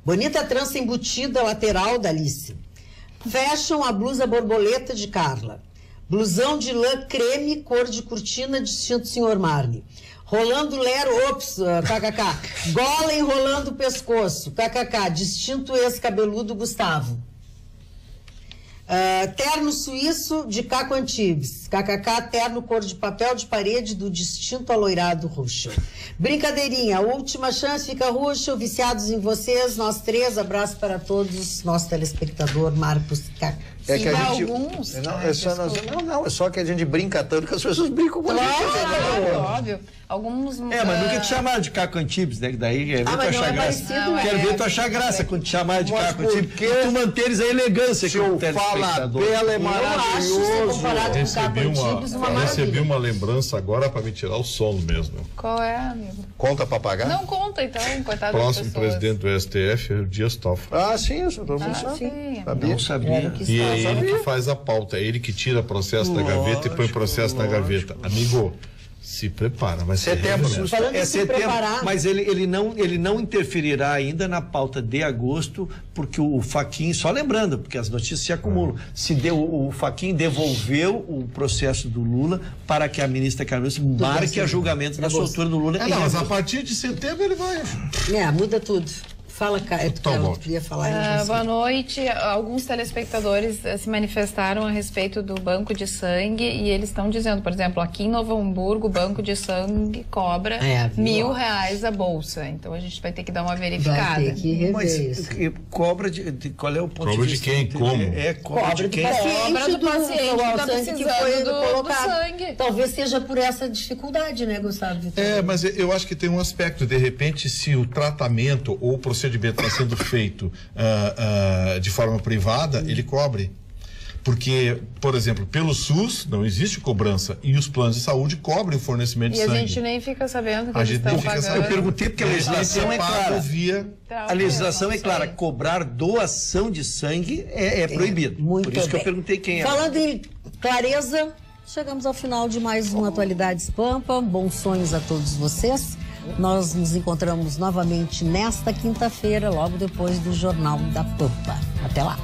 Bonita trança embutida lateral da Alice. Fashion a blusa borboleta de Carla. Blusão de lã creme, cor de cortina, distinto Sr. Marne. Rolando Lero, ops, kkk. Gola enrolando o pescoço, kkk. Distinto ex-cabeludo Gustavo. Terno suíço de Caco Antibes, kkk. Terno cor de papel de parede do distinto aloirado Ruschel. Brincadeirinha, última chance, fica Ruschel, viciados em vocês, nós três, abraço para todos, nosso telespectador Marcos K. É que a gente... alguns. É só que a gente brinca tanto que as pessoas brincam com a gente. Claro, óbvio. Alguns. Mas nunca te chamaram de Caco Antibes, né? Daí quer ver tu achar graça. Quero ver tu achar graça quando te chamaram de Caco Antibes. Porque tu manteres a elegância que o telespectador. Bela é maravilhoso. Recebi uma lembrança agora para me tirar o sono mesmo. Qual é, amigo? Conta pra pagar? Não conta, então, coitado. Próximo presidente do STF é o Dias Toffoli. Sim, isso todo mundo sabe. Não sabia. E é ele que faz a pauta, é ele que tira processo da gaveta e põe processo na gaveta. Amigo, se prepara, vai ser setembro. Mas ele não interferirá ainda na pauta de agosto, porque o Fachin, só lembrando, porque as notícias se acumulam, o Fachin devolveu o processo do Lula para que a ministra Carmen marque a julgamento da soltura do Lula. Mas a partir de setembro ele vai. Muda tudo. Fala, eu queria falar. Boa noite. Alguns telespectadores se manifestaram a respeito do banco de sangue e eles estão dizendo, por exemplo, aqui em Novo Hamburgo, o banco de sangue cobra R$1.000 a bolsa. Então a gente vai ter que dar uma verificada. Vai ter que rever isso. Cobra qual é o ponto cobra de vista? Cobra de quem? Como? Cobra de quem? Cobra do paciente que está precisando do sangue. Talvez seja por essa dificuldade, né, Gustavo? Mas eu acho que tem um aspecto, de repente, se o tratamento ou o procedimento está sendo feito de forma privada, ele cobre. Porque, por exemplo, pelo SUS não existe cobrança e os planos de saúde cobrem o fornecimento de sangue. E a gente nem fica sabendo que eles estão pagando. Eu perguntei porque a legislação é clara. A legislação é clara, cobrar doação de sangue é proibido. Por isso que eu perguntei quem é. Falando em clareza, chegamos ao final de mais uma Atualidades Pampa. Bons sonhos a todos vocês. Nós nos encontramos novamente nesta quinta-feira, logo depois do Jornal da Pampa. Até lá!